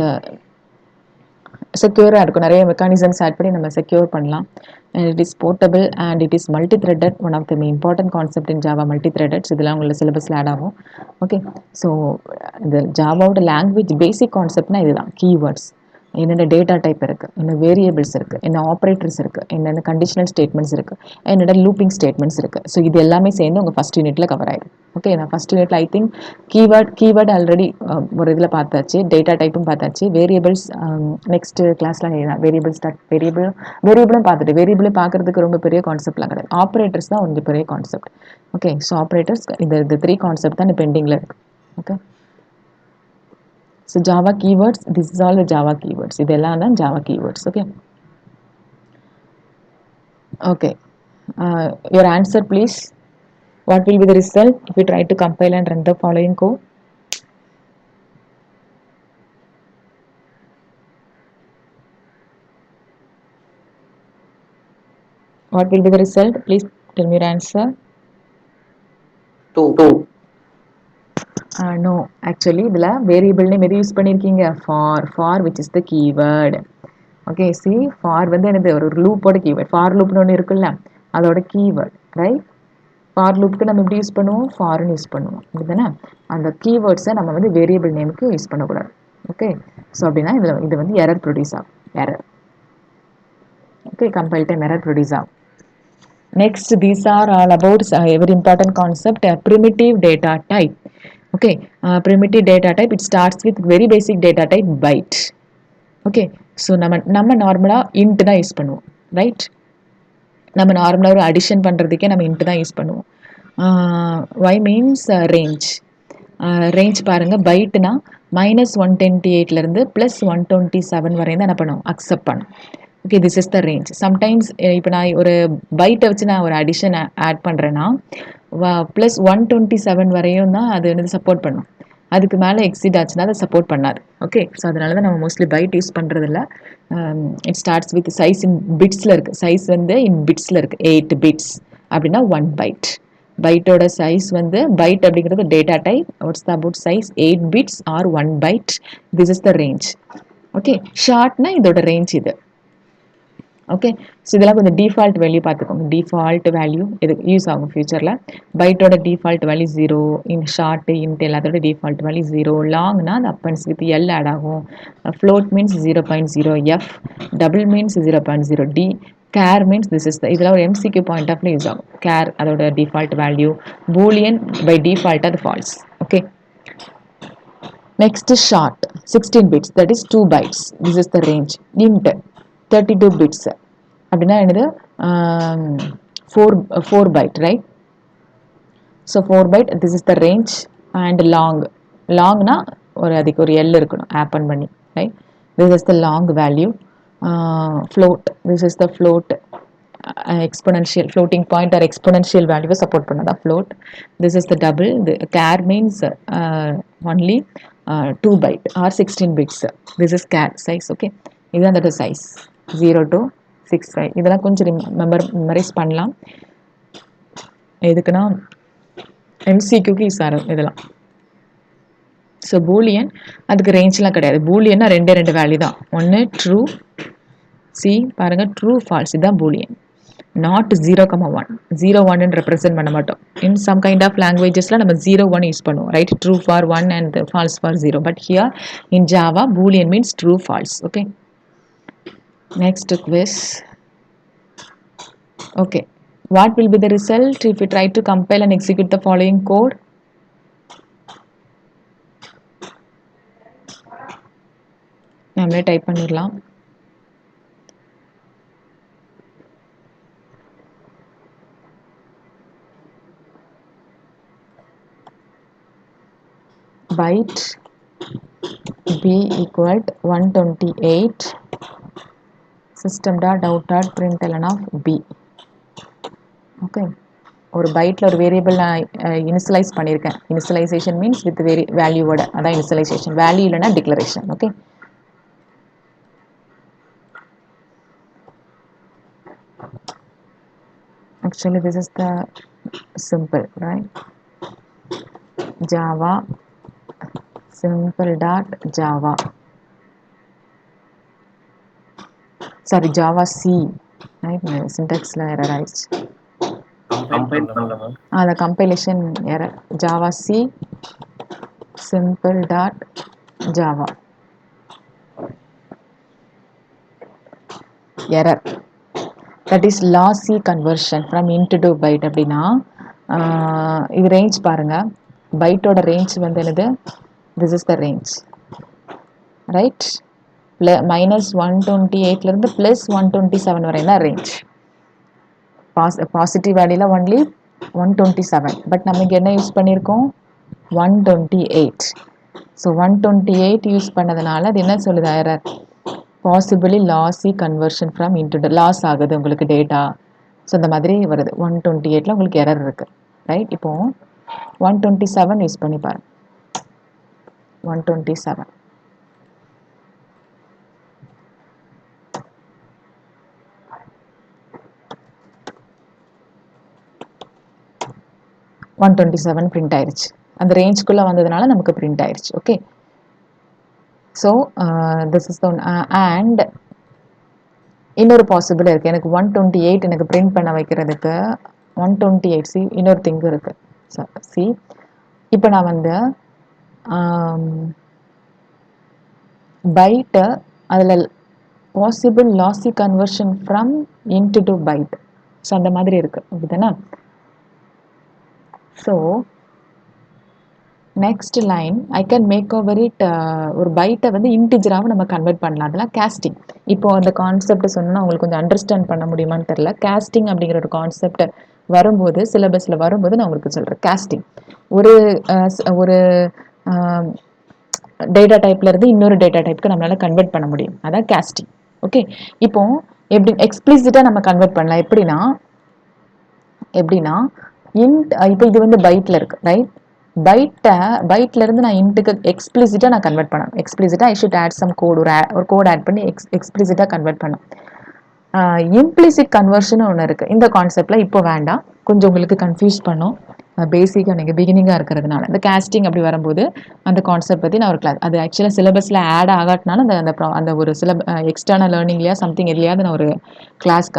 செக்யூராக இருக்கும், நிறைய mechanisms add பண்ணி நம்ம செக்யூர் பண்ணலாம். and it is portable and it is multi-threaded, one of the important concept in Java, multi-threaded. இதெல்லாம் உங்களோட சிலபஸில் ஆட் ஆகும். ஓகே, ஸோ இந்த ஜாவாவோட லாங்குவேஜ் பேசிக் கான்செப்ட்னா இதுதான், கீவேர்ட்ஸ். என்னென்ன டேட்டா டைப் இருக்குது, என்ன வேரியபிள்ஸ் இருக்குது, என்ன ஆப்ரேட்டர்ஸ் இருக்குது, என்னென்ன கண்டிஷனல் ஸ்டேட்மெண்ட்ஸ் இருக்குது, என்னோட லூப்பிங் ஸ்டேட்மெண்ட்ஸ் இருக்குது. ஸோ இது எல்லாமே சேர்ந்து உங்கள் ஃபஸ்ட் யூனிட்டில் கவர் ஆயிடும். ஓகே, நான் ஃபஸ்ட் யூனிட்டில் ஐ திங்க் கீவேர்ட் ஆல்ரெடி ஒரு இதில் பார்த்தாச்சு, டேட்டா டைப்பும் பார்த்தாச்சு, வேரியபிள்ஸ் நெக்ஸ்ட் கிளாஸில் வேரியபிளும் பார்த்துட்டு, வேரியபிளும் பார்க்குறதுக்கு ரொம்ப பெரிய கான்செப்ட்லாம் கிடையாது. ஆப்ரேட்டர்ஸ் தான் கொஞ்சம் பெரிய கான்செப்ட். ஓகே, ஸோ ஆப்ரேட்டர்ஸ் இந்த 3 கான்செப்ட் தான் பெண்டிங்கில் இருக்குது. Okay, so Java keywords, this is all the Java keywords. இதெல்லாம் தான் Java keywords. Okay. Okay. Your answer please. What will be the result if you try to compile and run the following code? What will be the result? Please tell me your answer. 2. No, actually இதில் variable name எது use பண்ணியிருக்கீங்க? for which is the keyword. Okay, see for வந்து என்னது ஒரு லூப்போட keyword. For லூப்னு ஒன்று இருக்குல்ல, அதோட keyword, right? For லூப்புக்கு நம்ம எப்படி யூஸ் பண்ணுவோம்? ஃபார்னு யூஸ் பண்ணுவோம், அப்படிதானே? அந்த கீவேர்ட்ஸை நம்ம வந்து வேரியபிள் நேமுக்கு யூஸ் பண்ணக்கூடாது. ஓகே, ஸோ அப்படின்னா இது வந்து எரர் ப்ரொடியூஸ் ஆகும். Error. Okay, compile time error produce ஆகும். Next, these are all about a very important concept, primitive data type. Okay, primitive data type, it starts with very basic data type byte. Okay, so நம்ம நார்மலாக int தான் use பண்ணுவோம், right? நம்ம நார்மலாக ஒரு addition பண்ணுறதுக்கே நம்ம இன்ட் தான் யூஸ் பண்ணுவோம். y means range. ரேஞ்ச் பாருங்கள், பைட்னா -128லேருந்து +127 வரையும் தான் என்ன பண்ணுவோம்? அக்செப்ட் பண்ணும். Okay, this is the range. Sometimes இப்போ நான் ஒரு பைட்டை வச்சு நான் ஒரு அடிஷன் ஆட் பண்ணுறேன்னா +127 வரையும் தான் அது வந்து சப்போர்ட் பண்ணும். அதுக்கு மேலே எக்ஸிட் ஆச்சுன்னா அதை சப்போர்ட் பண்ணாது. ஓகே, ஸோ அதனால தான் நம்ம மோஸ்ட்லி பைட் யூஸ் பண்ணுறதில்ல. It starts with size in பிட்ஸில் இருக்குது. சைஸ் வந்து இன் பிட்ஸில் இருக்குது. 8 பிட்ஸ் அப்படின்னா 1 பைட். பைட்டோட சைஸ் வந்து பைட் அப்படிங்கிறது data type. What's the about size? 8 bits or 1 byte. This is the range. Okay, ஷார்ட்னா இதோட ரேஞ்ச் இது. ஓகே, ஸோ இதெல்லாம் கொஞ்சம் டிஃபால்ட் வேல்யூ பார்த்துக்கோங்க. டிஃபால்ட் வேல்யூ இது யூஸ் ஆகும் ஃபியூச்சரில். பைட்டோட default value 0, in short int எல்லாத்தோட டிஃபால்ட் வேல்யூ 0. லாங்னா அது அப்பன்ஸ் வித் எல் ஆட் ஆகும். Float means 0.0 F, double means 0.0 D, care means this is இதெல்லாம் ஒரு எம்சிக்யூ பாயிண்ட் ஆஃப்ல யூஸ் ஆகும். கேர் அதோட default value. Boolean by default அது false. Okay, next is short, 16 bits, that is 2 bytes. This is the range. Int 32 bits. அப்படின்னா என்னது? 4 byte, right? So 4 byte, this is the range. And longனா அதுக்கு ஒரு L இருக்கணும் ஆப்பன் பண்ணி, right? This is the long value. Float, this is the float. Exponential floating point or exponential value support பண்ணதா float. This is the double. The char means only 2 byte or 16 bits. This is char size. Okay, இதுதான் the size 0 to 65. இதெல்லாம் கொஞ்சம் memorise பண்ணலாம். எதுக்குன்னா எம்சிக்யூக்கு use ஆகும் இதெல்லாம். So Boolean அதுக்கு ரேஞ்செலாம் கிடையாது. பூலியன்னா ரெண்டு வேல்யூ தான். ஒன்று ட்ரூ, சி பாருங்கள், ட்ரூ ஃபால்ஸ், இதுதான் பூலியன். நாட் 0,1. 0,1 ரெப்ரசென்ட் பண்ண மாட்டோம். இன் சம் கைண்ட் ஆஃப் லாங்குவேஜஸ்ல நம்ம 0,1 யூஸ் பண்ணுவோம், right? True for 1 and false for 0. But here in Java boolean means true false. Okay, next quiz. Okay, what will be the result if you try to compile and execute the following code? நம்மளே type பண்ணிடலாம். byte b equal to 128 system.out.println of b. Okay, ஒரு பைட்டில் ஒரு variable நான் initialise பண்ணியிருக்கேன். Initialization means with வேல்யூவோட, அதான் initialization. Value இல்லைன்னா declaration. Okay, actually this is the simple, right? Java simple.java, sorry, Java C, right? Syntaxல error ஆயிடுச்சு. the compilation error. Java C simple.java. Error. That is lossy conversion from int to byte. அப்படின்னா இது range பாருங்க, பைட்டோட range வந்து என்னது, this is the range, right? -128 +127 வரை தான் range. Positive வேல்யூல only 127, but நமக்கு என்ன யூஸ் பண்ணியிருக்கோம், 128. ஸோ 128 யூஸ் பண்ணதுனால அது என்ன சொல்லுது, error, possibly lossy conversion from int, loss ஆகுது உங்களுக்கு டேட்டா. ஸோ இந்த மாதிரி வருது. 128ல் உங்களுக்கு எரர் இருக்கு, ரைட்? இப்போ 127 யூஸ் பண்ணி பாருங்க. 127 127 பிரிண்ட் ஆயிருச்சு. அந்த ரேஞ்சுக்குள்ளே வந்ததுனால நமக்கு பிரிண்ட் ஆயிருச்சு. Okay, so this is the one. And இன்னொரு பாசிபிள் இருக்குது, எனக்கு 128 எனக்கு பிரிண்ட் பண்ண வைக்கிறதுக்கு 128 சி இன்னொரு திங்கு இருக்குது. சி, இப்போ நான் வந்து பைட்டை அதில் possible lossy conversion from int to byte, so அந்த மாதிரி இருக்குது, அப்படிதானே? So next line, I can make over it, ஒரு பைட்டை வந்து இன்டிஜராக நம்ம கன்வெர்ட் பண்ணலாம். அதெல்லாம் கேஸ்டிங். இப்போ அந்த கான்செப்ட் சொன்னால் உங்களுக்கு கொஞ்சம் அண்டர்ஸ்டாண்ட் பண்ண முடியுமான்னு தெரியல. கேஸ்டிங் அப்படிங்கிற ஒரு கான்செப்ட் வரும்போது, சிலபஸில் வரும்போது நான் உங்களுக்கு சொல்கிறேன். கேஸ்டிங் ஒரு ஒரு டேட்டா டைப்ல இருந்து இன்னொரு டேட்டா டைப்புக்கு நம்மளால கன்வெர்ட் பண்ண முடியும், அதான் கேஸ்டிங். ஓகே, இப்போ எப்படி எக்ஸ்பிளிசிட்டாக நம்ம கன்வெர்ட் பண்ணலாம், எப்படின்னா இன்ட், இப்போ இது வந்து பைட்டில் இருக்கு, ரைட்? பைட்ல இருந்து நான் இன்ட்டுக்கு எக்ஸ்பிளிசிட்டா நான் கன்வெர்ட் பண்ணணும். எக்ஸ்பிளிசிட்டா I should add some code, ஒரு கோட் ஆட் பண்ணி எக்ஸ்பிளிசிட்டா கன்வெர்ட் பண்ணணும். இம்ப்ளிசிட் கன்வர்ஷன் ஒன்று இருக்கு இந்த கான்செப்ட்ல. இப்போ வேண்டாம், கொஞ்சம் உங்களுக்கு கன்ஃபியூஸ் பண்ணும், பேசிக்காக நீங்கள் பிகினிங்காக இருக்கிறதுனால. இந்த கேஸ்டிங் அப்படி வரும்போது அந்த கான்செப்ட் பற்றி நான் ஒரு கிளாஸ், அது ஆக்சுவலாக சிலபஸில் ஆட் ஆகாட்டினாலும் அந்த ஒரு எக்ஸ்டர்னல் லேர்னிங்லையா சம்திங் எதுலையாவது நான் ஒரு கிளாஸ்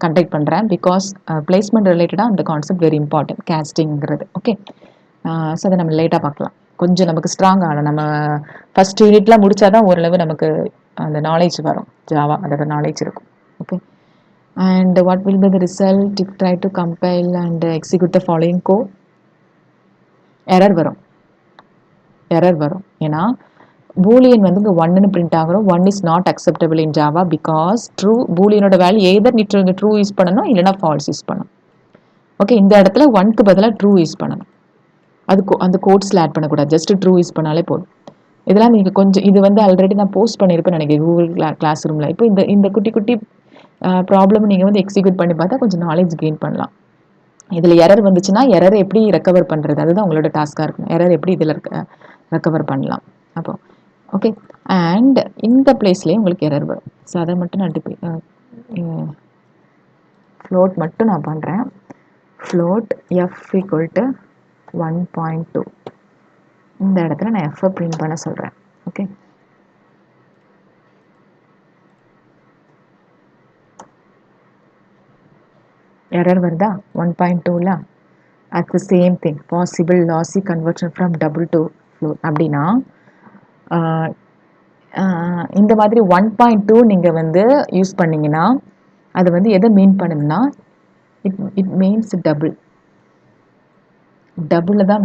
கண்டக்ட் பண்ணுறேன். பிகாஸ் பிளேஸ்மெண்ட் ரிலேட்டடாக அந்த கான்செப்ட் வெரி இம்பார்ட்டன்ட், கேஸ்டிங்கிறது. ஓகே, ஸோ அதை நம்ம லேட்டாக பார்க்கலாம். கொஞ்சம் நமக்கு ஸ்ட்ராங் ஆகணும். நம்ம ஃபஸ்ட் யூனிட்லாம் முடிச்சாதான் ஓரளவு நமக்கு அந்த நாலேஜ் வரும், ஜாவா அதோட நாலேஜ் இருக்கும். Okay, and what will be the result if try to compile and execute the following code? Error வரும். ஏன்னா பூலியன் வந்து இங்கே 1ன்னு பிரிண்ட் ஆகிறோம். 1 is not acceptable in Java because true, பூலியனோட வேல்யூ எய்தர் நீ ட்ரூ யூஸ் பண்ணணும், இல்லைனா ஃபால்ஸ் யூஸ் பண்ணணும். ஓகே, இந்த இடத்துல 1க்கு பதிலாக ட்ரூ யூஸ் பண்ணணும். அந்த கோட்ஸில் ஆட் பண்ணக்கூடாது, ஜஸ்ட் ட்ரூ யூஸ் பண்ணாலே போதும். இதெல்லாம் நீங்கள் கொஞ்சம், இது வந்து ஆல்ரெடி நான் போஸ்ட் பண்ணியிருப்பேன் நினைக்கிறேன் கூகுள் கிளாஸ் ரூமில். இப்போ இந்த குட்டி குட்டி ப்ராப்ளம் நீங்கள் வந்து எக்ஸிக்யூட் பண்ணி பார்த்தா கொஞ்சம் நாலேஜ் கெயின் பண்ணலாம். இதில் எரர் வந்துச்சுன்னா எரர் எப்படி ரெக்கவர் பண்ணுறது, அதுதான் உங்களோட டாஸ்காக இருக்கும். எரர் எப்படி இதில் ரெக்கவர் பண்ணலாம். அப்போ ஓகே, அண்ட் இந்த பிளேஸ்லேயே உங்களுக்கு எரர் வரும். ஸோ அதை மட்டும் நான் ஃப்ளோட் மட்டும் நான் பண்ணுறேன். Float F equal to 1.2. இந்த இடத்துல நான் எஃப் பிரிண்ட் பண்ண சொல்கிறேன். ஓகே, எரர் வருதா 1.2ல? At the same thing, possible lossy conversion from double to float. அப்படின்னா இந்த மாதிரி 1.2 நீங்கள் வந்து யூஸ் பண்ணிங்கன்னா அது வந்து எதை மீன் பண்ணுதுன்னா, இட் மீன்ஸ் டபுளில் தான்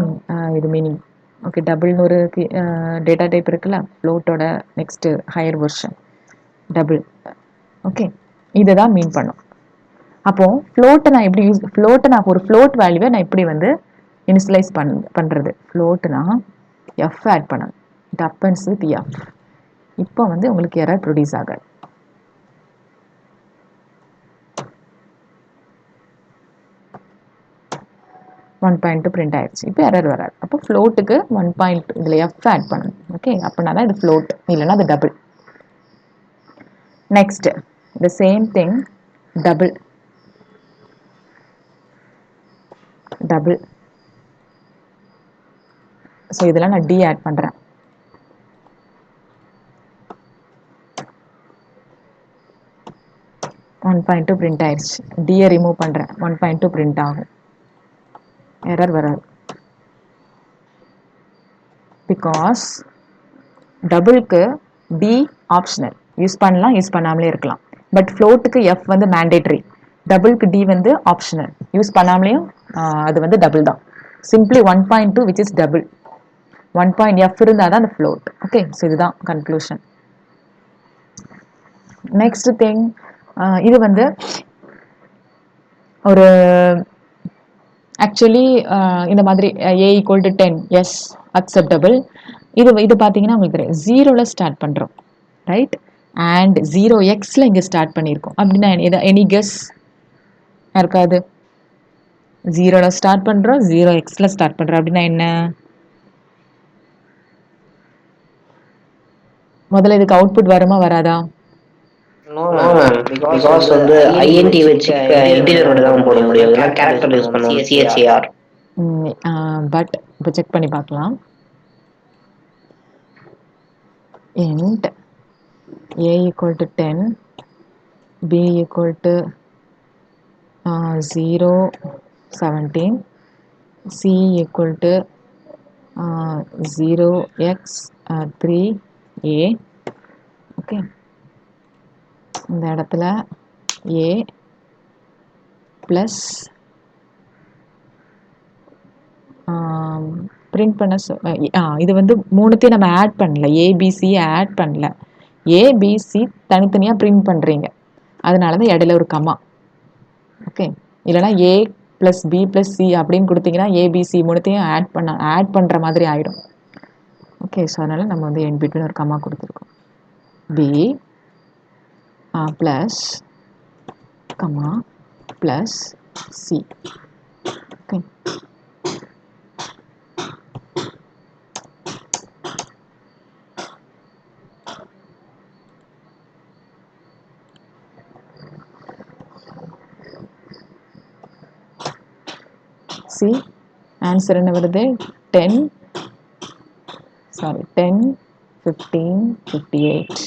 இது மீனிங். ஓகே, டபுள்னு ஒரு டேட்டா டைப் இருக்குல்ல ஃப்ளோட்டோட next higher version double. Okay, இதை தான் மீன் பண்ணும். அப்போது ஃப்ளோட்டை நான் எப்படி நான் ஒரு ஃப்ளோட் வேல்யூவை நான் எப்படி வந்து இனிஷியலைஸ் பண்ணுறது? ஃப்ளோட்டுனா எஃப் ஆட் பண்ணணும், இட் அப்பன்ஸ் வித் எஃப். இப்போ வந்து உங்களுக்கு எரர் ப்ரொடியூஸ் ஆகாது. ஒன் பாயிண்ட் பிரிண்ட் ஆயிடுச்சு. இப்போ எரர் வராது. அப்போ ஃப்ளோட்டுக்கு 1.2 இதில் எஃப் ஆட் பண்ணணும். ஓகே, அப்படின்னா தான் இது ஃப்ளோட், இல்லைன்னா அது double. Next the same thing, double. So இதெல்லாம் நான் டி ஆட் பண்ணுறேன். ஒன் பாயிண்ட் டூ பிரிண்ட் ஆயிடுச்சு. டியை ரிமூவ் பண்ணுறேன், 1.2 பிரிண்ட் ஆகும், எரர் வராது. பிகாஸ் டபுளுக்கு டி ஆப்ஷனல், யூஸ் பண்ணலாம் யூஸ் பண்ணாமலே இருக்கலாம். பட் ஃப்ளோட்டுக்கு எஃப் வந்து மேண்டேட்ரி, டபுள்க்கு டி வந்து ஆப்ஷனல். யூஸ் பண்ணாமலேயும் அது வந்து டபுள் தான். Simply 1.2 which is double. 1 point F இருந்தால் தான் அந்த ஃப்ளோட். ஓகே, ஸோ இதுதான் கன்க்ளூஷன். நெக்ஸ்ட் திங், இது வந்து ஒரு ஆக்சுவலி இந்த மாதிரி ஏ ஈக்குவல் டு 10, எஸ் அக்செப்டபிள். இது பார்த்தீங்கன்னா உங்களுக்கு தெரியும், ஜீரோவில் ஸ்டார்ட் பண்ணுறோம், ரைட்? அண்ட் 0x இங்கே ஸ்டார்ட் பண்ணியிருக்கோம் அப்படின்னா எனி கெஸ் இருக்காது? 0ல் ஸ்டார்ட் பண்ணுறோம், 0x ஸ்டார்ட் பண்ணுறோம் அப்படின்னா என்ன? முதல்ல இதுக்கு அவுட்புட் வருமா வராதா? நோ மேம், பிகாஸ் வந்து ஐஎன்டி வச்சுக்க இன்டீரியரோட தான் போட முடியும், இல்லைனா கேரக்டர் யூஸ் பண்ணுவோம், சிஹெச்ஏஆர். பட் இப்போ செக் பண்ணி பார்க்கலாம். int a equal to 10, b equal to 0, 17, c equal to 0x 3a. Okay, இந்த இடத்துல a ப்ளஸ் பிரிண்ட் பண்ண இது வந்து மூணுத்தையும் நம்ம ஆட் பண்ணல, ஏபிசி ஆட் பண்ணல, ஏபிசி தனித்தனியாக பிரிண்ட் பண்ணுறீங்க, அதனால தான் இடையில ஒரு கமா. ஓகே, இல்லைனா ஏ ப்ளஸ் பி ப்ளஸ் சி அப்படின்னு கொடுத்தீங்கன்னா ஏபிசி மூணுத்தையும் ஆட் பண்ணுற மாதிரி ஆகிடும். ஓகே, ஸோ அதனால் நம்ம வந்து என் பிட்வீன் ஒரு கமா கொடுத்துருக்கோம். B plus comma plus C. Okay, C answer என்ன வருது? 10, 15, 58.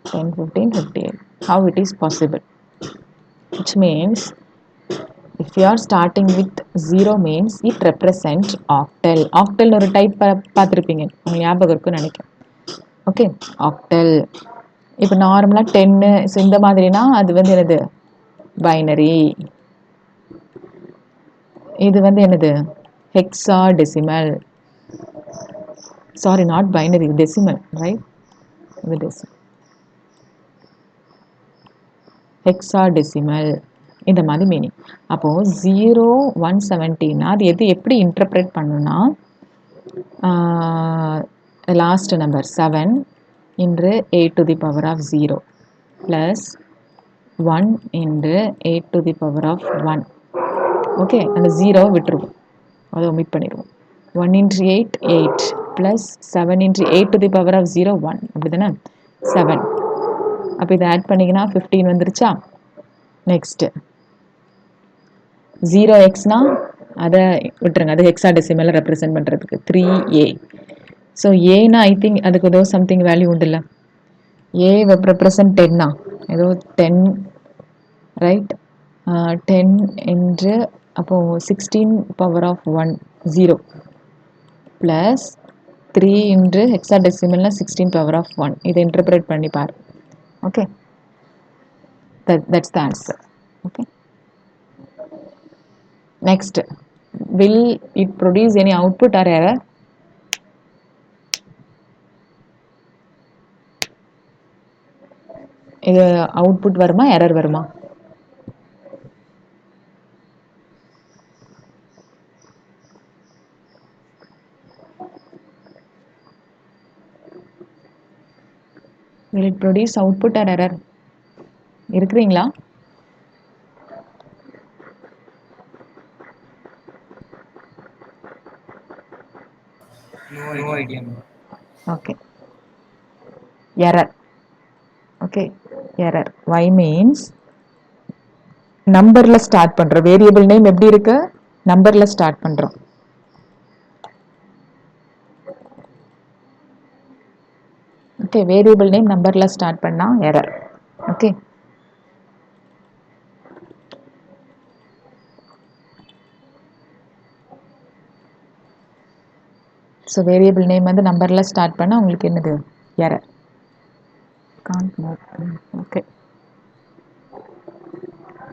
10, 15, 58. How it is possible? Which means if you are starting with 0 means it represents octal. Octal ஒரு டைப் பார்த்துருப்பீங்க, உங்களுக்கு ஞாபகம் இருக்குன்னு நினைக்கிறேன். Okay, octal. இப்போ நார்மலாக 10 ஸோ இந்த மாதிரினா அது வந்து என்னது? பைனரி. இது வந்து என்னது? Hexadecimal. Sorry, not binary, decimal, right? இது டெசிமல், ஹெக்ஸாடெசிமல், இந்த மாதிரி மீனிங். அப்போது 0, 117 அது எப்படி இன்டர்பிரேட் பண்ணுன்னா, last number 7 into 8 to the power of 0 plus 1 into 8 to the power of 1. Okay, அந்த 0 விட்டுருவோம், அதை ஒமிட் பண்ணிடுவோம். 1 into 8, 8 plus 7 into 8 to the power of 0, 1. அப்படி தானே? 7. அப்போ இதை ஆட் பண்ணிங்கன்னா 15 வந்துருச்சா? நெக்ஸ்ட்டு 0xனா அதை விட்டுருங்க, அது ஹெக்ஸாடெசிமலை ரெப்ரசென்ட் பண்ணுறதுக்கு 3a. ஸோ ஏன்னா ஐ திங்க் அதுக்கு ஏதோ சம்திங் வேல்யூ உண்டுல்ல, ஏ ரெப்ரசென்ட் 10னா ஏதோ 10, ரைட்? 10 என்று அப்போது 16 பவர் ஆஃப் 1, 0 ப்ளஸ் 3 என்று ஹெக்ஸாடெசிமல்னா 16 பவர் ஆஃப் 1. இதை இன்டர்பிரேட் பண்ணி பாரு. Okay, that's the answer. Okay, next, will it produce any output or error? இது அவுட்புட் வருமா, எரர் வருமா? will it produce output or error? இருக்கிறீங்களா? No idea. Okay, error. Okay, error. Y means நம்பர்ல start பண்றோம், variable name எப்படி இருக்கு? நம்பர்ல start பண்றோம். ஓகே, வேரியபிள் நேம் நம்பர்ல ஸ்டார்ட் பண்ணா error. Okay, so variable name வந்து நம்பரில் ஸ்டார்ட் பண்ணால் உங்களுக்கு என்னது? எரர். ஓகே,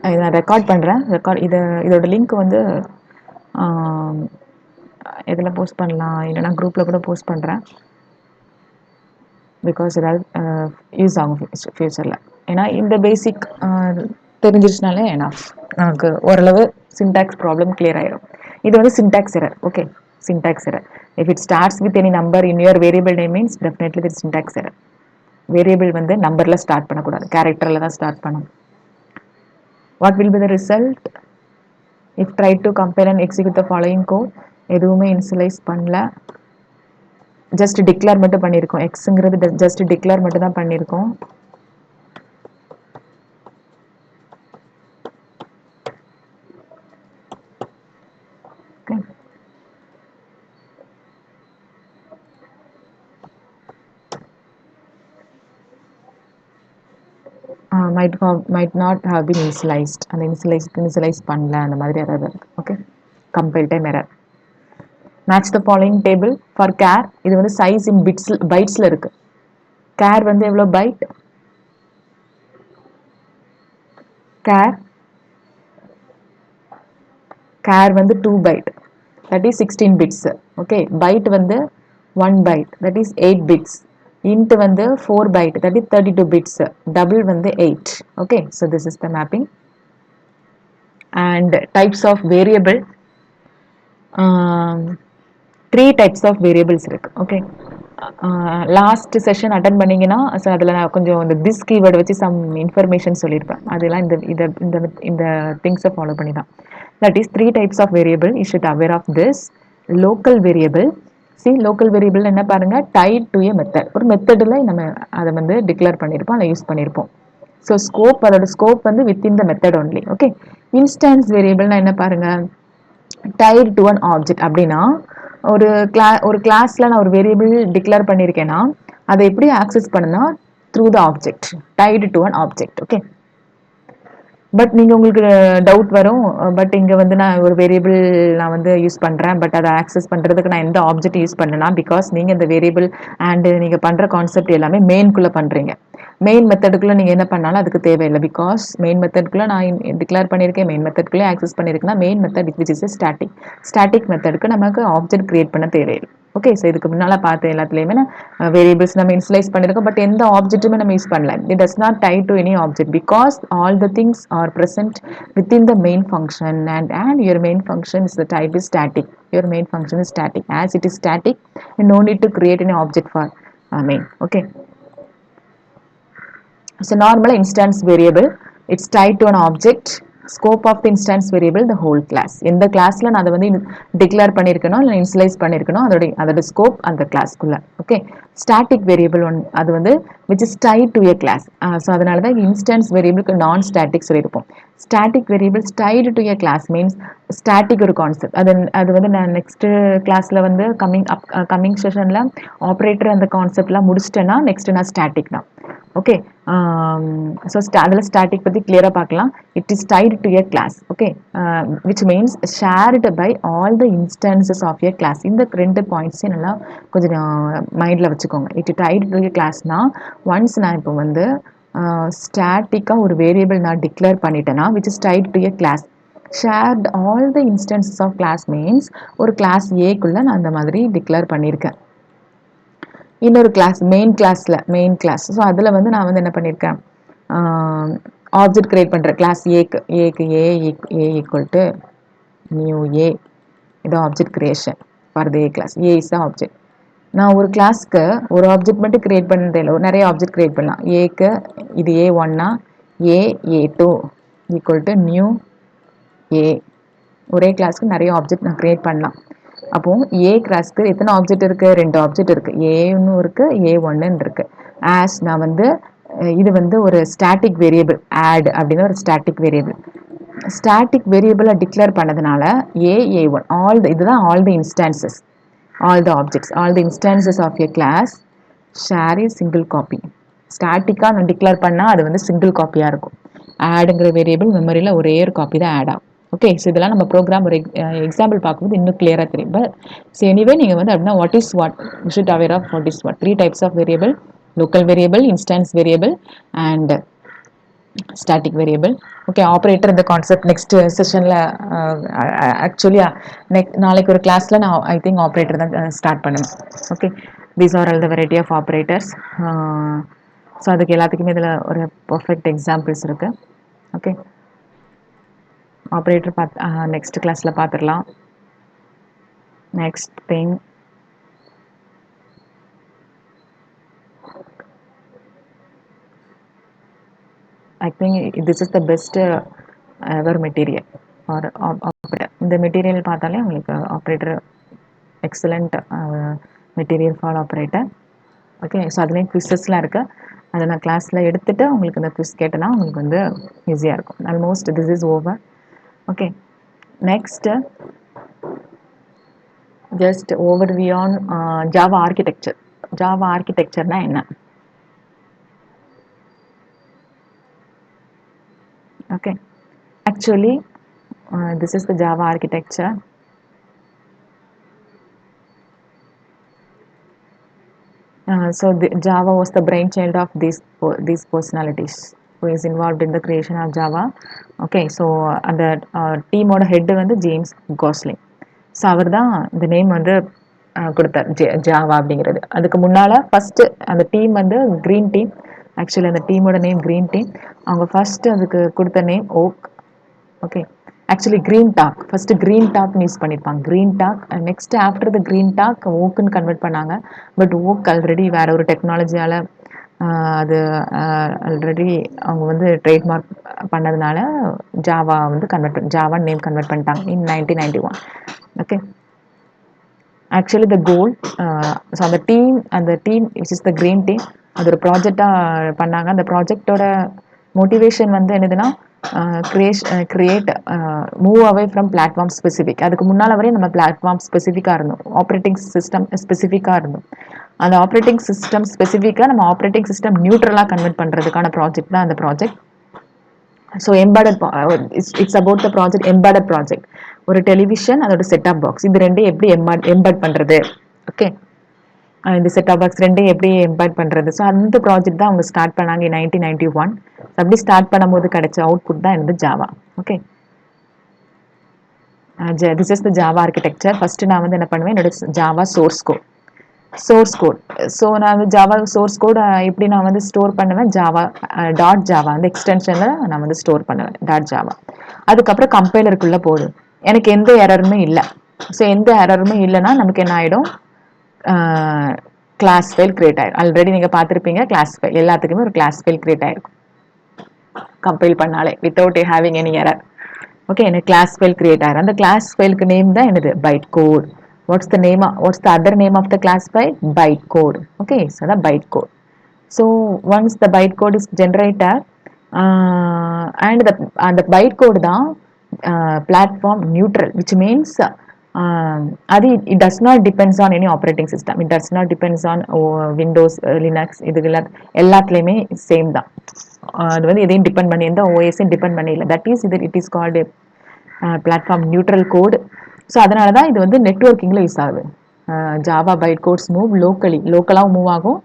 நான் ரெக்கார்ட் பண்ணுறேன். இதோட லிங்க் வந்து இதில் போஸ்ட் பண்ணலாம், இல்லைனா குரூப்பில் கூட போஸ்ட் பண்ணுறேன். பிகாஸ் ஏதாவது யூஸ் ஆகும் ஃப்யூச்சரில். ஏன்னா இந்த பேசிக் தெரிஞ்சிருச்சுனாலே நமக்கு ஓரளவு சின்டாக்ஸ் ப்ராப்ளம் கிளியர் ஆயிடும். இது வந்து syntax error. Okay, syntax error. If it starts with any number in your variable name means definitely with syntax error. Variable வந்து நம்பரில் ஸ்டார்ட் பண்ணக்கூடாது, கேரக்டரில் தான் ஸ்டார்ட் பண்ணணும். What will be the result if try to compare and execute the following code? எதுவுமே initialise பண்ணல, just declare மட்டும் பண்ணியிருக்கோம். எக்ஸுங்கிறது ஜஸ்ட் டிக்ளேர் மட்டும் தான் பண்ணியிருக்கோம். might not have been initialized. அந்த initialize பண்ணல, அந்த மாதிரி error இருக்கு. Okay, compile time error. match the following table for char. இது வந்து size in bytesல இருக்கு. char வந்து எவ்வளோ byte? char வந்து 2 byte, that is 16 bits. Okay, byte வந்து 1 byte, that is 8 bits. int வந்து 4 byte, that is 32 bits. double வந்து 8. okay, so this is the mapping. and types of variable, 3 types of variables இருக்கு. Okay, last session attend பண்ணீங்கன்னா அதில் நான் கொஞ்சம் இந்த this keyword வச்சு சம் இன்ஃபர்மேஷன் சொல்லியிருப்பேன். அதெல்லாம் இந்த திங்ஸை ஃபாலோ பண்ணி தான். That is 3 types of variable. you should aware of this. local variable. see, local variable என்ன பாருங்க, tied to a method. ஒரு மெத்தடில் நம்ம அதை வந்து டிக்ளேர் பண்ணியிருப்போம், அதை யூஸ் பண்ணியிருப்போம். ஸோ ஸ்கோப், அதோட ஸ்கோப் வந்து within the method only. Okay, instance வேரியபிள்னா என்ன பாருங்க, tied to an object. அப்படின்னா ஒரு கிளாஸ்ல நான் ஒரு வேரியபிள் டிக்ளேர் பண்ணியிருக்கேன்னா அதை எப்படி ஆக்சஸ் பண்ணுனா through the object, tied to an object. Okay, but நீங்கள் உங்களுக்கு டவுட் வரும், பட் இங்கே வந்து நான் ஒரு வேரியபிள் நான் வந்து யூஸ் பண்ணுறேன், பட் அதை ஆக்சஸ் பண்ணுறதுக்கு நான் எந்த ஆப்ஜெக்ட் யூஸ் பண்ணேன்னா, பிகாஸ் நீங்கள் இந்த வேரியபிள் அண்டு நீங்கள் பண்ணுற கான்செப்ட் எல்லாமே மெயின்குள்ளே பண்ணுறீங்க. மெயின் மெத்தடுக்குள்ளே நீங்கள் என்ன பண்ணாலும் அதுக்கு தேவையில்லை. பிகாஸ் மெயின் மெத்தடுக்குள்ளே நான் டிக்ளேர் பண்ணியிருக்கேன், மெயின் மெத்தடுக்குள்ளே ஆக்சஸ் பண்ணியிருக்கேன்னா main method which is static மெத்தடுக்கு நமக்கு ஆப்ஜெக்ட் கிரியேட் பண்ண தேவையில்லை. ஓகே, ஸோ இதுக்கு முன்னால் பார்த்து எல்லாத்துலேயுமே வேரியபிள்ஸ் நம்ம இன்ஸ்லைஸ் பண்ணியிருக்கோம், பட் எந்த ஆப்ஜெக்ட்டுமே நம்ம யூஸ் பண்ணல. It does not tie to any object because all the things are present within the main function, and your main function is the type is static. Your main function is static. As it is static, you no need to create any object for main. Okay, so normal instance variable, it's tied to an object. scope of the instance variable, the whole class. இந்த கிளாஸ்ல நான் அதை வந்து declare பண்ணியிருக்கணும், இல்லை இன்ஸ்லைஸ் பண்ணியிருக்கணும், அதோட scope அந்த கிளாஸ்க்குள்ள. ஓகே, ஸ்டாட்டிக் வேரியபிள் அது வந்து which is tied to a class. So அதனால தான் இன்ஸ்டன்ஸ் வேரியபிளுக்கு நான் ஸ்டாட்டிக் சொல்லியிருப்போம். Static variables tied to a class means static ஒரு கான்செப்ட். அது வந்து நான் நெக்ஸ்ட் கிளாஸில் வந்து கம்மிங் செஷனில் ஆப்ரேட்டர் அந்த கான்செப்ட்லாம் முடிச்சிட்டேன்னா நெக்ஸ்ட் நான் ஸ்டாட்டிக் தான். ஓகே, ஸோ அதில் ஸ்டாட்டிக் பற்றி கிளியராக பார்க்கலாம். It is tied to a class. Okay, which means shared by all the instances of a class. இந்த 2 பாயிண்ட்ஸையும் நல்லா கொஞ்சம் மைண்டில் வச்சுக்கோங்க. இட் டைடு டு ஏ கிளாஸ்னால் ஒன்ஸ் நான் இப்போ வந்து ஸ்டாட்டிக்காக ஒரு வேரியபிள் நான் டிக்ளேர் பண்ணிட்டேன்னா which is tied to a class, shared all the instances of class means ஒரு கிளாஸ் ஏக்குள்ளே நான் அந்த மாதிரி டிக்ளேர் பண்ணியிருக்கேன். இன்னொரு கிளாஸ் மெயின் கிளாஸ். ஸோ அதில் வந்து நான் வந்து என்ன பண்ணியிருக்கேன், ஆப்ஜெக்ட் கிரியேட் பண்ணுறேன் கிளாஸ் ஏக்கு A equal to new A. இது object creation for the A class. A is the object. நான் ஒரு கிளாஸ்க்கு ஒரு ஆப்ஜெக்ட் மட்டும் கிரியேட் பண்ணுறதே இல்லை, ஒரு நிறைய ஆப்ஜெக்ட் கிரியேட் பண்ணலாம். ஏக்கு இது A1னா A2 ஈக்குவல் டு நியூ ஏ. ஒரே கிளாஸ்க்கு நிறைய ஆப்ஜெக்ட் நான் கிரியேட் பண்ணலாம். அப்போது ஏ கிளாஸ்க்கு எத்தனை ஆப்ஜெக்ட் இருக்குது, 2 ஆப்ஜெக்ட் இருக்குது, ஏன்னு இருக்குது A1ன்னு இருக்குது. ஆஸ் நான் வந்து இது வந்து ஒரு ஸ்டாட்டிக் வேரியபிள் ஆட் அப்படின்னு ஒரு ஸ்டாட்டிக் வேரியபிளை டிக்ளேர் பண்ணதுனால A1 இதுதான் all the instances, all the objects, all the instances of a class share a single copy. ஸ்டாட்டிக்காக நான் டிக்ளேர் பண்ணால் அது வந்து சிங்கிள் காப்பியாக இருக்கும். ஆடுங்கிற வேரியபிள் மெமரியில் ஒரே ஒரு காப்பி தான் ஆட் ஆகும். ஓகே, ஸோ இதெல்லாம் நம்ம ப்ரோக்ராம் ஒரு எக்ஸாம்பிள் பார்க்கும்போது இன்னும் கிளியராக தெரியும். பட் ஸோ எனிவே நீங்கள் வந்து அப்படின்னா what is what you should aware of what is what. 3 types of variable: local variable, instance variable, and static variable. Okay, operator இந்த கான்செப்ட் நெக்ஸ்ட் செஷன்ல ஆக்சுவலி நாளைக்கு ஒரு கிளாஸ்ல நான் ஐ திங்க் ஆப்ரேட்டர் தான் ஸ்டார்ட் பண்ணுவேன். Okay, these are all the variety of operators. So அதுக்கு எல்லாத்துக்குமே இதில் ஒரு பர்ஃபெக்ட் எக்ஸாம்பிள்ஸ் இருக்கு. ஓகே, ஆப்ரேட்டர் நெக்ஸ்ட் கிளாஸ்ல பார்த்துடலாம். Next thing, I think this is the best ever material or operator. இந்த மெட்டீரியல் பார்த்தாலே உங்களுக்கு operator excellent material for operator. Okay, so அதுலேயும் குவிஸஸ்லாம் இருக்குது. அதை நான் கிளாஸில் எடுத்துகிட்டு உங்களுக்கு இந்த குவிஸ் கேட்டேன்னா உங்களுக்கு வந்து ஈஸியாக இருக்கும். Almost this is over. Okay, next just overview on Java architecture. Java ஆர்கிடெக்சர்னா என்ன? Okay, actually this is the Java architecture. So Java was the brainchild of these personalities who is involved in the creation of Java. Okay, so அந்த டீமோட head வந்து James Gosling. So அவர் தான் இந்த name வந்து கொடுத்தார் Java அப்படிங்கிறது. அதுக்கு முன்னால் ஃபஸ்ட்டு அந்த டீம் வந்து க்ரீன் டீம். ஆக்சுவலி அந்த டீமோட நேம் க்ரீன் டீம். அவங்க ஃபஸ்ட்டு அதுக்கு கொடுத்த name oak. Okay, actually green talk first green டாக்னு யூஸ் பண்ணியிருப்பாங்க. Green talk next after the green talk ஓக்குன்னு கன்வெர்ட் பண்ணாங்க. பட் ஓக் ஆல்ரெடி வேற ஒரு டெக்னாலஜியால் அது ஆல்ரெடி அவங்க வந்து ட்ரேட்மார்க் பண்ணதுனால ஜாவா வந்து ஜாவா நேம் கன்வெர்ட் பண்ணிட்டாங்க in 1991. Okay, actually the goal, so அந்த team which is the green team அது ஒரு ப்ராஜெக்டாக பண்ணாங்க. அந்த ப்ராஜெக்டோட மோட்டிவேஷன் வந்து என்னதுன்னா create move away from platform specific. அதுக்கு முன்னால் வரையும் நம்ம பிளாட்ஃபார்ம் ஸ்பெசிஃபிக்காக இருந்தோம், ஆப்ரேட்டிங் சிஸ்டம் ஸ்பெசிஃபிக்காக இருந்தோம். அந்த ஆப்ரேட்டிங் சிஸ்டம் ஸ்பெசிஃபிக்காக நம்ம ஆப்ரேட்டிங் சிஸ்டம் நியூட்ரலாக கன்வெர்ட் பண்ணுறதுக்கான ப்ராஜெக்ட் தான் அந்த project. So embedded it's about the project embedded project. ஒரு டெலிவிஷன் அதோட செட்டாப் பாக்ஸ் இது ரெண்டையும் எப்படி எம்பெட் பண்ணுறது. ஓகே, இந்த செட்டாப் பாக்ஸ் ரெண்டையும் எப்படி எம்பெட் பண்ணுறது. ஸோ அந்த ப்ராஜெக்ட் தான் அவங்க ஸ்டார்ட் பண்ணாங்க 1991. அப்படி ஸ்டார்ட் பண்ணும்போது கிடைச்ச அவுட்புட் தான் இந்த Java. Okay, this is the Java architecture. First நான் வந்து என்ன பண்ணுவேன், என்னோட ஜாவா சோர்ஸ் கோட். ஸோ நான் வந்து ஜாவா சோர்ஸ் கோட் எப்படி நான் வந்து ஸ்டோர் பண்ணுவேன், ஜாவா .ஜாவா அந்த எக்ஸ்டென்ஷனில் நான் வந்து ஸ்டோர் பண்ணுவேன் .ஜாவா. அதுக்கப்புறம் கம்பைலருக்குள்ளே போகுது. எனக்கு எந்த எரருமே இல்லை. ஸோ எந்த எரருமே இல்லைன்னா நமக்கு என்ன ஆகிடும், கிளாஸ் ஃபைல் கிரியேட் ஆகிடும். ஆல்ரெடி நீங்கள் பார்த்துருப்பீங்க, கிளாஸ் ஃபைல் எல்லாத்துக்குமே ஒரு கிளாஸ் ஃபைல் கிரியேட் ஆகிருக்கும் கம்பைல் பண்ணாலே without having any error. Okay, எனக்கு கிளாஸ் ஃபைல் கிரியேட் ஆகிடும். அந்த கிளாஸ் ஃபைலுக்கு நேம் தான் என்னது, byte code. What's the other name of the class file? Bytecode. Okay, so the bytecode. So once the bytecode is generated, and the bytecode தான் platform neutral, which means it does not depends on any operating system. It does not depends on Windows, Linux. இது எல்லாத்துலேயுமே same தான். அது வந்து எதையும் depend பண்ணி எந்த ஓஎஸையும் depend பண்ணி இல்லை. That is it is called platform neutral code. So அதனால தான் இது வந்து நெட்வொர்க்கிங்கில் யூஸ் ஆகுது. ஜாவா பைட் கோட்ஸ் மூவ் லோக்கலாகவும் மூவ் ஆகும்,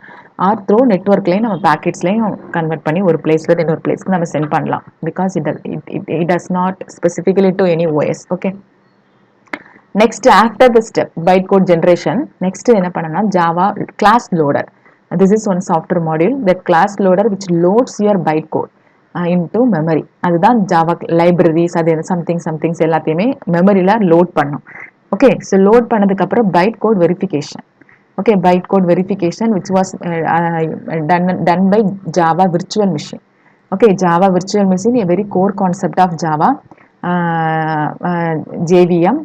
ஆர் த்ரூ நெட்வொர்க்லேயும் நம்ம பேக்கெட்ஸ்லேயும் கன்வெர்ட் பண்ணி ஒரு பிளேஸ்லேருந்து இன்னொரு பிளேஸ்க்கு நம்ம சென்ட் பண்ணலாம். Because it does not specifically to any OS. Okay, next after the step byte code generation, next என்ன பண்ணணும்னா Java class loader. This is one software module, that class loader which loads your byte code into memory. அதுதான் Java libraries அது somethings எல்லாத்தையுமே மெமரியில் load பண்ணும். Okay, so load பண்ணதுக்கப்புறம் byte code verification. Okay, byte code verification which was done by Java virtual machine. Okay, Java virtual machine a very core concept of Java. JVM,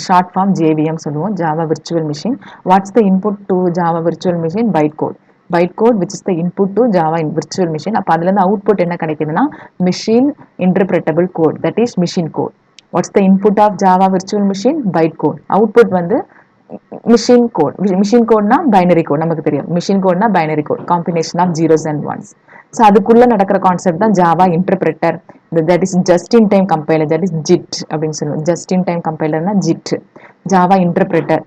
short form JVM சொல்லுவோம், Java virtual machine. What's the input to Java virtual machine? Byte code which is the input to Java virtual machine. அப்போ அதுலேருந்து output என்ன கிடைக்குதுன்னா machine interpretable code, that is machine code. What's the input of Java virtual machine? Byte code. Output வந்து machine code. Machine கோட்னா binary code, நமக்கு தெரியும். Machine கோட்னா binary code, combination of zeros and ones. So அதுக்குள்ளே நடக்கிற concept தான் Java interpreter. That is just in time compiler, that is JIT அப்படின்னு சொல்லுவோம். ஜஸ்ட் இன் டைம் கம்பைலர்னா ஜிட். ஜாவா இன்டர்பிரட்டர்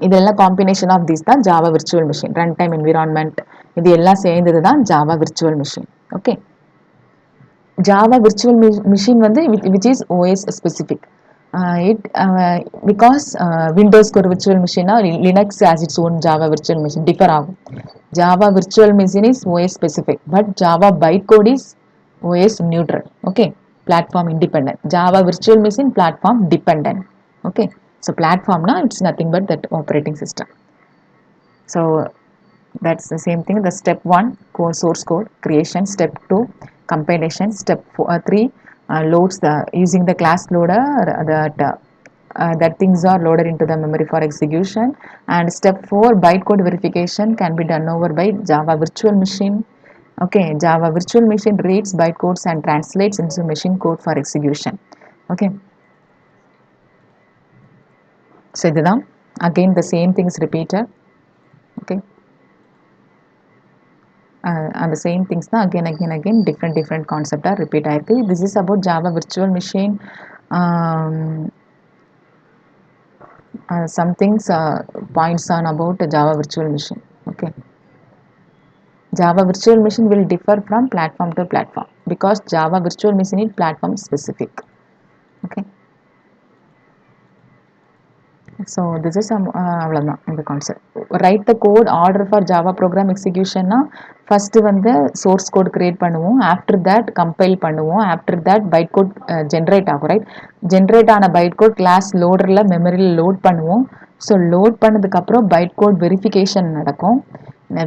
இதெல்லாம் காம்பினேஷன் ஆஃப் தீஸ் தான் Java virtual machine. Run time environment இது எல்லாம் சேர்ந்தது தான் Java virtual machine. Okay, Java virtual machine வந்து which is OS specific. Because Windows க்கு ஒரு virtual machine Linux has its own Java virtual machine differ ஆகும். Java virtual machine is OS specific, but Java bytecode is OS neutral. Okay, platform independent. Java virtual machine platform dependent. Okay, so platform na it's nothing but that operating system. So that's the same thing. The step 1 source code creation, step 2 compilation, step 3 loads the using the class loader that things are loaded into the memory for execution, and step 4 bytecode verification can be done over by Java virtual machine. Okay, Java virtual machine reads bytecodes and translates into machine code for execution. Okay, so இதுதான் again the same thing is repeated. Okay, and the same things தான் again different concept repeat ஆயிருக்கு. This is about Java virtual machine. Some things points on about Java virtual machine. Okay, Java virtual machine will differ from platform to platform because Java virtual machine is platform specific. Okay, so this is அவ்வளவுதான் இந்த concept. Right the code order for Java program எக்ஸிக்யூஷன்னா first வந்து source code create பண்ணுவோம், after that compile பண்ணுவோம், after that byte code generate ஆகும். Right, generate ஆன byte code class லோடரில் மெமரியில் லோட் பண்ணுவோம். ஸோ லோட் பண்ணதுக்கப்புறம் பைட் கோட் வெரிஃபிகேஷன் நடக்கும்.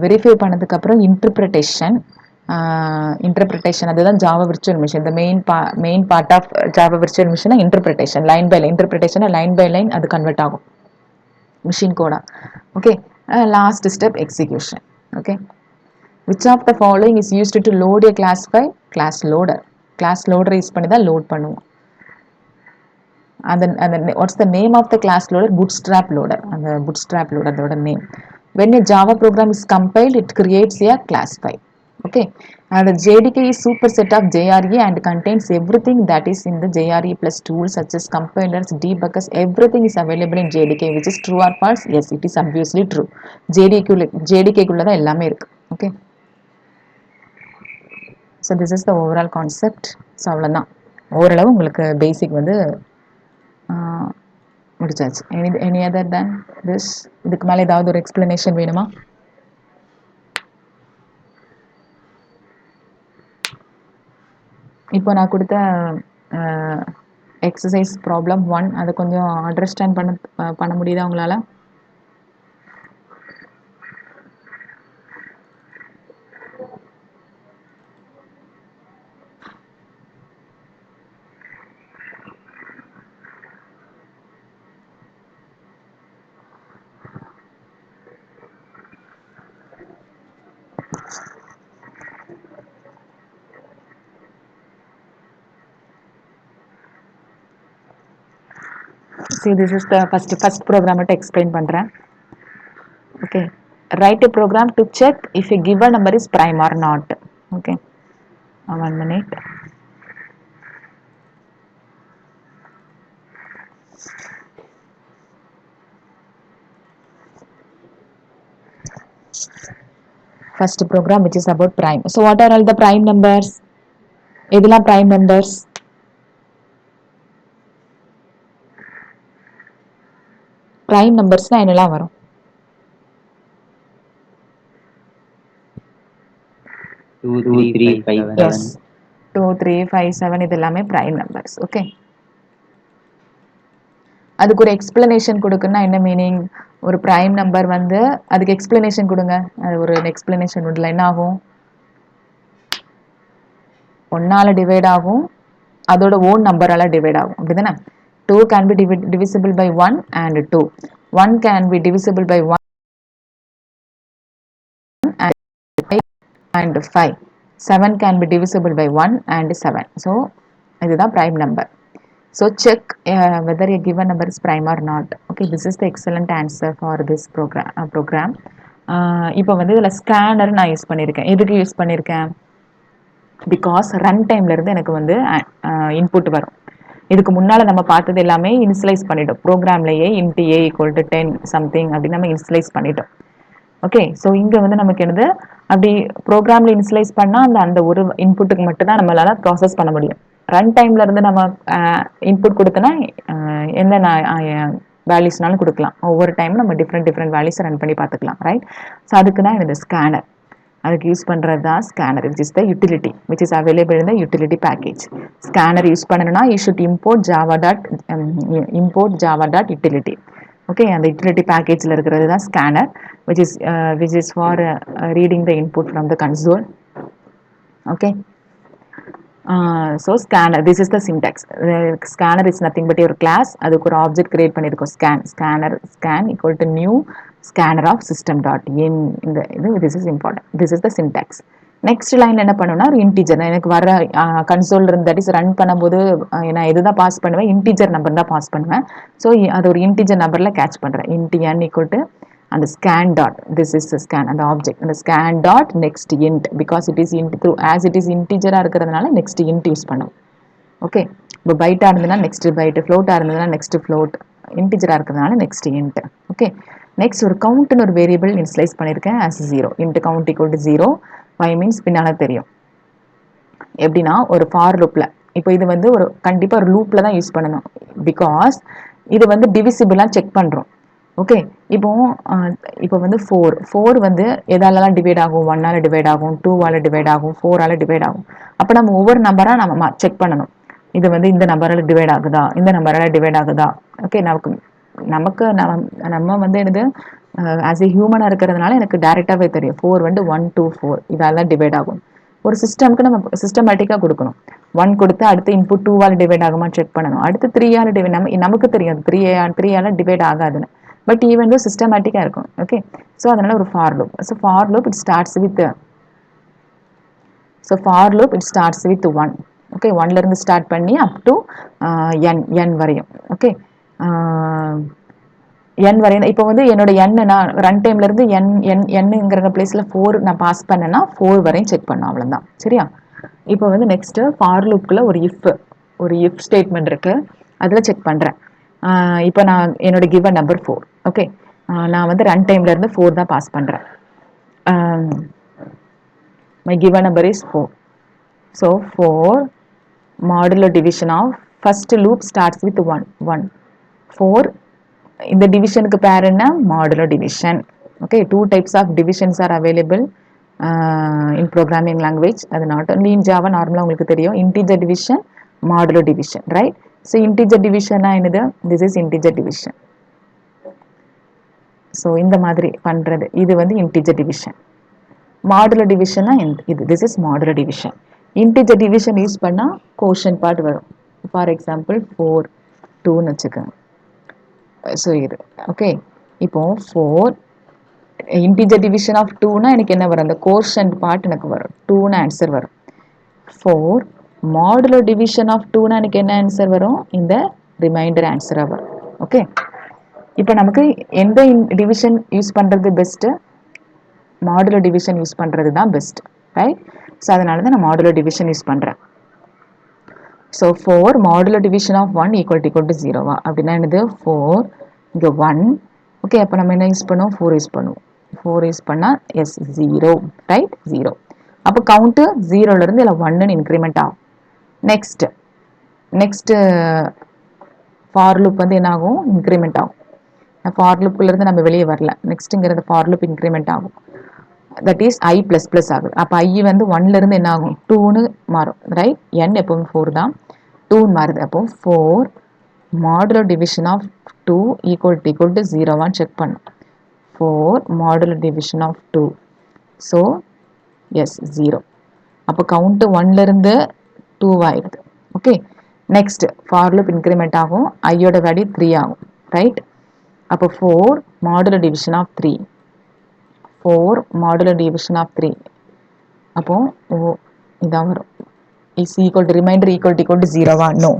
வெரிஃபை பண்ணதுக்கப்புறம் இன்டர்பிரிட்டேஷன் அதுதான் ஜாவா விர்ச்சுவல் மிஷின். இந்த main part of Java virtual machine interpretation, line by line interpretation, line by line அது கன்வெர்ட் ஆகும் machine code. Okay, last step execution. Okay, which of the following is used to load a class file? Class loader use பண்ணி தான் load பண்ணுவோம். and then what's the name of the class loader? Bootstrap loader. And the bootstrap loader அதோட name. When a Java program is compiled, it creates a class file. Okay, and the JDK is superset of JRE and contains everything that is in the JRE plus tools such as compilers, debuggers, everything is available in JDK, which is true or false? Yes, it is obviously true. JDK குள்ள தான் எல்லாமே இருக்கு. Okay, so this is the overall concept. So அவ்வளவுதான், ஓரளவு உங்களுக்கு பேசிக் வந்து முடிச்சாச்சு. Any other than this? இதுக்கு மேலே ஏதாவது ஒரு எக்ஸ்பிளனேஷன் வேணுமா? இப்போ நான் கொடுத்த எக்ஸசைஸ் ப்ராப்ளம் 1 அதை கொஞ்சம் அண்டர்ஸ்டாண்ட் பண்ண முடியுதா உங்களால்? See, this is the first program to explain பண்றேன். Okay, write a program to check if a given number is prime or not. Okay, 1 minute. First program which is about prime. So what are all the prime numbers? எதெல்லாம் prime numbers? prime நம்பர்ஸ்னா என்னெல்லாம் வரும்? 2 3 5 7. Yes, 2 3 5 7 இது எல்லாமே prime numbers. Okay, அதுக்கு ஒரு explanation கொடுக்குன்னா என்ன meaning? ஒரு prime number வந்து அதுக்கு எக்ஸ்பிளனேஷன் கொடுங்க. அது ஒரு எக்ஸ்பிளனேஷன் உள்ள என்ன ஆகும்? 1ஆல டிவைட் ஆகும், அதோட ஓன் நம்பரால டிவைட் ஆகும். அப்படிதானே? 2 can be divisible by 1 and 2. 1 can be divisible by 1 and 5. 7 can be divisible by 1 and 7. So இதுதான் prime number. So check whether a given number is prime or not. Okay, this is the excellent answer for this program. இப்போ வந்து இதில் scanner நான் use பண்ணியிருக்கேன். எதுக்கு use பண்ணியிருக்கேன்? Because run டைம்ல இருந்து எனக்கு வந்து இன்புட் வரும். இதுக்கு முன்னால் நம்ம பார்த்தது எல்லாமே இனிஷியலைஸ் பண்ணிட்டோம். ப்ரோக்ராம்லேயே int a = 10 சம்திங் அப்படின்னு நம்ம இனிஷியலைஸ் பண்ணிட்டோம். ஓகே, ஸோ இங்கே வந்து நமக்கு என்னது அப்படி ப்ரோக்ராமில் இனிஷியலைஸ் பண்ணால் அந்த ஒரு இன்புட்டுக்கு மட்டும்தான் நம்மளால் ப்ராசஸ் பண்ண முடியும். ரன் டைமில் இருந்து நம்ம இன்புட் கொடுத்தோன்னா எந்த வேல்யூஸ்னாலும் கொடுக்கலாம். ஒவ்வொரு டைமும் நம்ம டிஃப்ரெண்ட் வேல்யூஸ் ரன் பண்ணி பார்த்துக்கலாம், ரைட்? ஸோ அதுக்கு தான் இந்த ஸ்கேனர், அதுக்கு யூஸ் பண்ணுறது தான் scanner, which is the utility which is available in the utility package. Scanner use பண்ணணும்னா you should import Java dot utility. Okay, அந்த யூட்டிலிட்டி பேக்கேஜில் இருக்கிறது தான் scanner, which is for reading the input from the console. Okay. So scanner, this is the syntax. Scanner is nothing but your class. அதுக்கு ஒரு object create பண்ணியிருக்கோம், scan equal to new scanner of system dot in. This is important. This is the syntax. Next லைனில் என்ன பண்ணுன்னா ஒரு integer, எனக்கு வர console இருந்து தட் இஸ் ரன் பண்ணும்போது நான் எதுதான் பாஸ் பண்ணுவேன், இன்டீஜர் நம்பர் தான் பாஸ் பண்ணுவேன். ஸோ அது ஒரு இன்டீஜர் நம்பரில் கேட்ச் பண்ணுறேன். int n equal to அந்த scan dot, this is the scan, அந்த ஆப்ஜெக்ட், அந்த scan dot next int, because it is int through as it is integer இருக்கிறதுனால next int யூஸ் பண்ணும். ஓகே, இப்போ பைட்டாக இருந்ததுன்னா நெக்ஸ்ட் பைட், ஃப்ளோட்டாக இருந்ததுன்னா next float, இன்டிஜராக இருக்கிறதுனால next int. Okay, next ஒரு கவுண்ட்னு ஒரு வேரியபிள் இன்ஸ்லைஸ் பண்ணியிருக்கேன் as 0. int count equal to 0. 5 means பின்னால் தெரியும். எப்படின்னா ஒரு ஃபார் லூப்பில், இப்போ இது வந்து ஒரு கண்டிப்பாக ஒரு லூப்பில் தான் யூஸ் பண்ணணும், பிகாஸ் இது வந்து டிவிசிபிளாக செக் பண்ணுறோம். ஓகே, இப்போ வந்து 4 வந்து எதாலலாம் டிவைட் ஆகும், 1ஆல் டிவைட் ஆகும், 2ஆல் டிவைட் ஆகும், 4ஆல் டிவைட் ஆகும். அப்போ நம்ம ஒவ்வொரு நம்பராக நம்ம செக் பண்ணணும், இது வந்து இந்த நம்பரால் டிவைட் ஆகுதா, இந்த நம்பரால் டிவைட் ஆகுதா. ஓகே, நம்ம வந்து என்னது ஆஸ் ஏ ஹியூமனாக இருக்கிறதுனால எனக்கு டேரெக்டாகவே தெரியும் 4 வந்து 1 2 4 இதால் தான் டிவைட் ஆகும். ஒரு சிஸ்டம்க்கு நம்ம சிஸ்டமேட்டிக்காக கொடுக்கணும். 1 கொடுத்து அடுத்து இன்புட் 2ஆல் டிவைட் ஆகுமா செக் பண்ணணும், அடுத்து 3ஆல் டிவைட், நமக்கு தெரியும் 3ஆல் டிவைட் ஆகாதுன்னு, பட் ஈவன் தோ சிஸ்டமேட்டிக்காக இருக்கும். ஓகே, ஸோ அதனால் ஒரு for loop. So for loop it starts with 1. Okay, 1லேருந்து ஸ்டார்ட் பண்ணி அப் டு n வரையும். ஓகே, n வரையும். இப்போ வந்து என்னோட நான் ரன் டைம்லேருந்து என்னங்கிற பிளேஸில் 4 நான் பாஸ் பண்ணேன்னா 4 வரையும் செக் பண்ணோம், அவ்வளோதான். சரியா? இப்போ வந்து நெக்ஸ்ட்டு ஃபார் லூப்பில் ஒரு இஃப் ஸ்டேட்மெண்ட் இருக்குது, அதில் செக் பண்ணுறேன். இப்போ நான் என்னோட கிவன் நம்பர் 4. ஓகே, நான் வந்து ரன் டைம்லேருந்து 4 தான் பாஸ் பண்ணுறேன். My given number is 4. So 4 modulo division of first loop starts with 1. 4 இந்த டிவிஷனுக்கு பேர் என்ன, modulo division. Okay, 2 types of divisions are available in programming language. அது நாட் ஒன்லி இன் ஜாவா, நார்மலாக உங்களுக்கு தெரியும், integer division, modulo division, right? So integer டிவிஷன்னா என்னது, this is integer division. So இந்த மாதிரி பண்ணுறது இது வந்து இன்டீஜர் டிவிஷன். மாடுலோ டிவிஷன்னா இது, this is modulo division. Integer division use பண்ணால் கோஷன் பார்ட் வரும். ஃபார் எக்ஸாம்பிள் 4 2ன்னு வச்சுக்கோங்க. ஸோ இது ஓகே, இப்போ 4 இன்டீஜர் டிவிஷன் ஆஃப் 2னா எனக்கு என்ன வரும், அந்த கோஷன் பார்ட் எனக்கு வரும், 2ன்னு ஆன்சர் வரும். 4 மாடுலோ டிவிஷன் ஆஃப் 2னா எனக்கு என்ன ஆன்சர் வரும், இந்த ரிமைண்டர் ஆன்சராக வரும். ஓகே, இப்போ நமக்கு எந்த டிவிஷன் யூஸ் பண்ணுறது பெஸ்ட்டு, மாடுலோ டிவிஷன் யூஸ் பண்ணுறது தான் பெஸ்ட், ரைட்? ஸோ அதனால தான் நான் மாடுலோ டிவிஷன் யூஸ் பண்ணுறேன். So 4 modulo division of 1 equal to 0வா, அப்படின்னா என்னது 4 இங்கே 1. ஓகே, அப்போ நம்ம என்ன யூஸ் பண்ணுவோம், 4 யூஸ் பண்ணுவோம். 4 யூஸ் பண்ணால் எஸ் 0, ரைட்? 0. அப்போ கவுண்ட்டு 0லேருந்து இல்லை 1ன்னு இன்க்ரிமெண்ட் ஆகும். நெக்ஸ்ட்டு ஃபார் லூப் வந்து என்ன ஆகும், இன்க்ரிமெண்ட் ஆகும். ஃபார் லூப்புலேருந்து நம்ம வெளியே வரல, நெக்ஸ்ட்டுங்கிறது ஃபார் லூப் இன்க்ரிமெண்ட் ஆகும், that is i plus plus ஆகுது. அப்போ i வந்து 1லேருந்து என்ன ஆகும், 2ன்னு மாறும், ரைட்? n எப்பவும் 4 தான், 2ன்னு மாறுது. அப்போ 4 modulo division of 2 equal to 0வான்னு செக் பண்ணும். 4 modulo division of 2, so yes 0. அப்போ கவுண்ட்டு 1லேருந்து 2 ஆயிடுது. Okay, next for loop increment ஆகும், ஐயோட வேல்யூ 3 ஆகும், ரைட்? அப்போ 4 modulo division of 3, 4 modulo division of 3, அப்போ இதான் வரும், is equal to remainder equal to 0வா, நோ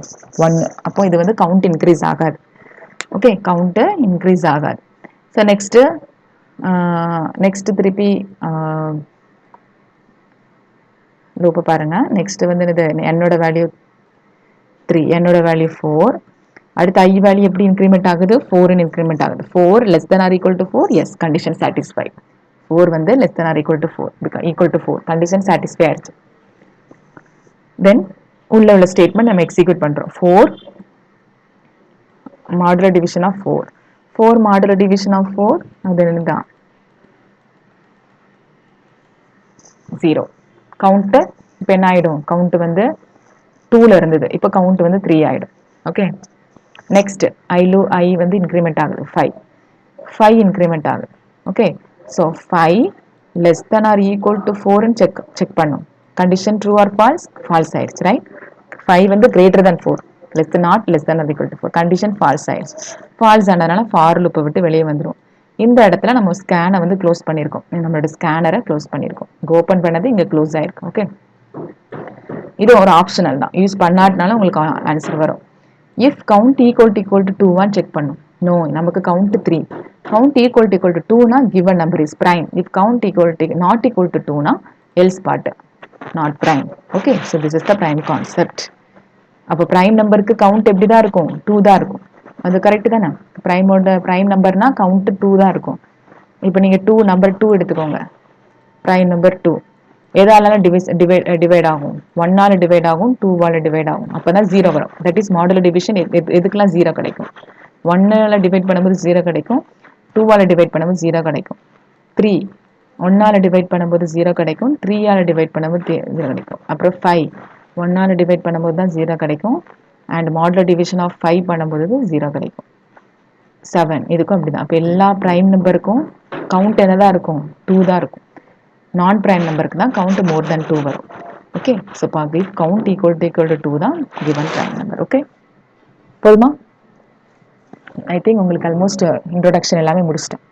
1. அப்போ இது வந்து கவுண்ட் இன்க்ரீஸ் ஆகாது. ஓகே, கவுண்ட்டு இன்க்ரீஸ் ஆகாது. ஸோ நெக்ஸ்ட்டு திருப்பி லூப்பை பாருங்கள். நெக்ஸ்ட்டு வந்து இது என்னோட வேல்யூ 3, என்னோட வேல்யூ 4, அடுத்து ஐ வேல்யூ எப்படி இன்க்ரிமெண்ட் ஆகுது, 4ன்னு இன்க்ரிமெண்ட் ஆகுது. 4 less than or equal to 4, yes, condition satisfied. 4 வந்து less than or equal to 4 equal to 4 condition satisfy ஆயிடுச்சு. தென் உள்ள ஸ்டேட்மெண்ட் நம்ம எக்ஸிக்யூட் பண்றோம். 4 modulo division of 4 modulo division of 4 அது என்னதான் 0. கவுண்ட் இப்போ என்ன ஆயிடும், கவுண்ட் வந்து 2ல இருந்தது, இப்போ கவுண்ட் வந்து 3 ஆயிடும். ஓகே, நெக்ஸ்ட் ஐ வந்து இன்க்ரிமெண்ட் ஆகுது 5 இன்க்ரிமெண்ட் ஆகுது. Okay, so 5 less than or equal to 4ன்னு செக் பண்ணும். Condition true or false, false ஆயிடுச்சு. ரைட், 5 வந்து greater than 4, less than or equal to 4, condition false ஆயிடுச்சு. ஃபால்ஸ் ஆனதுனால ஃபார் லூப்பை விட்டு வெளியே வந்துடும். இந்த இடத்துல நம்ம ஸ்கேனை வந்து க்ளோஸ் பண்ணியிருக்கோம், நம்மளோட ஸ்கேனரை க்ளோஸ் பண்ணியிருக்கோம். ஓப்பன் பண்ணது இங்கே க்ளோஸ் ஆயிருக்கு. ஓகே, இது ஒரு ஆப்ஷனல் தான், யூஸ் பண்ணாட்டினாலும் உங்களுக்கு ஆன்சர் வரும். If count equal to 2 check பண்ணும். நோ, நமக்கு கவுண்ட் 3. கவுண்ட் ஈக்குவல் டு 2னா given number is prime. If count not equal to 2னா else part not prime. Okay, so this is the prime concept. அப்போ prime நம்பருக்கு count எப்படி தான் இருக்கும், 2 தான் இருக்கும். அது கரெக்ட் தானே? பிரைம் நம்பர்னா கவுண்ட் 2 தான் இருக்கும். இப்போ நீங்கள் நம்பர் 2 எடுத்துக்கோங்க, பிரைம் நம்பர் 2 எதாலும் டிவைட் ஆகும், 1ஆல் டிவைட் ஆகும், 2ஆல் டிவைட் ஆகும், அப்போ தான் 0 வரும். That is modulo division. எதுக்கெல்லாம் 0 கிடைக்கும்? 1ஆல் டிவைட் பண்ணும்போது 0 கிடைக்கும், 2ஆல் டிவைட் பண்ணும்போது 0 கிடைக்கும். 3 1ஆல் டிவைட் பண்ணும்போது 0 கிடைக்கும், 3ஆல் டிவைட் பண்ணும்போது 0 கிடைக்கும். அப்புறம் 5 1ஆல் டிவைட் பண்ணும்போது தான் 0 கிடைக்கும், அண்ட் மாடுலோ டிவிஷன் ஆஃப் 5 பண்ணும்போது 0 கிடைக்கும். 7 இதுக்கும் அப்படிதான். அப்போ எல்லா பிரைம் நம்பருக்கும் கவுண்ட் என்னதான் இருக்கும், 2 தான் இருக்கும். நான் பிரைம் நம்பருக்கு தான் கவுண்ட் மோர் தென் 2 வரும். Okay, so if count equal to 2 தான் கிவன் பிரைம் நம்பர். ஓகே, போதுமா? ஐ திங்க் உங்களுக்கு ஆல்மோஸ்ட் இன்ட்ரோடக்ஷன் எல்லாமே முடிச்சிட்டேன்.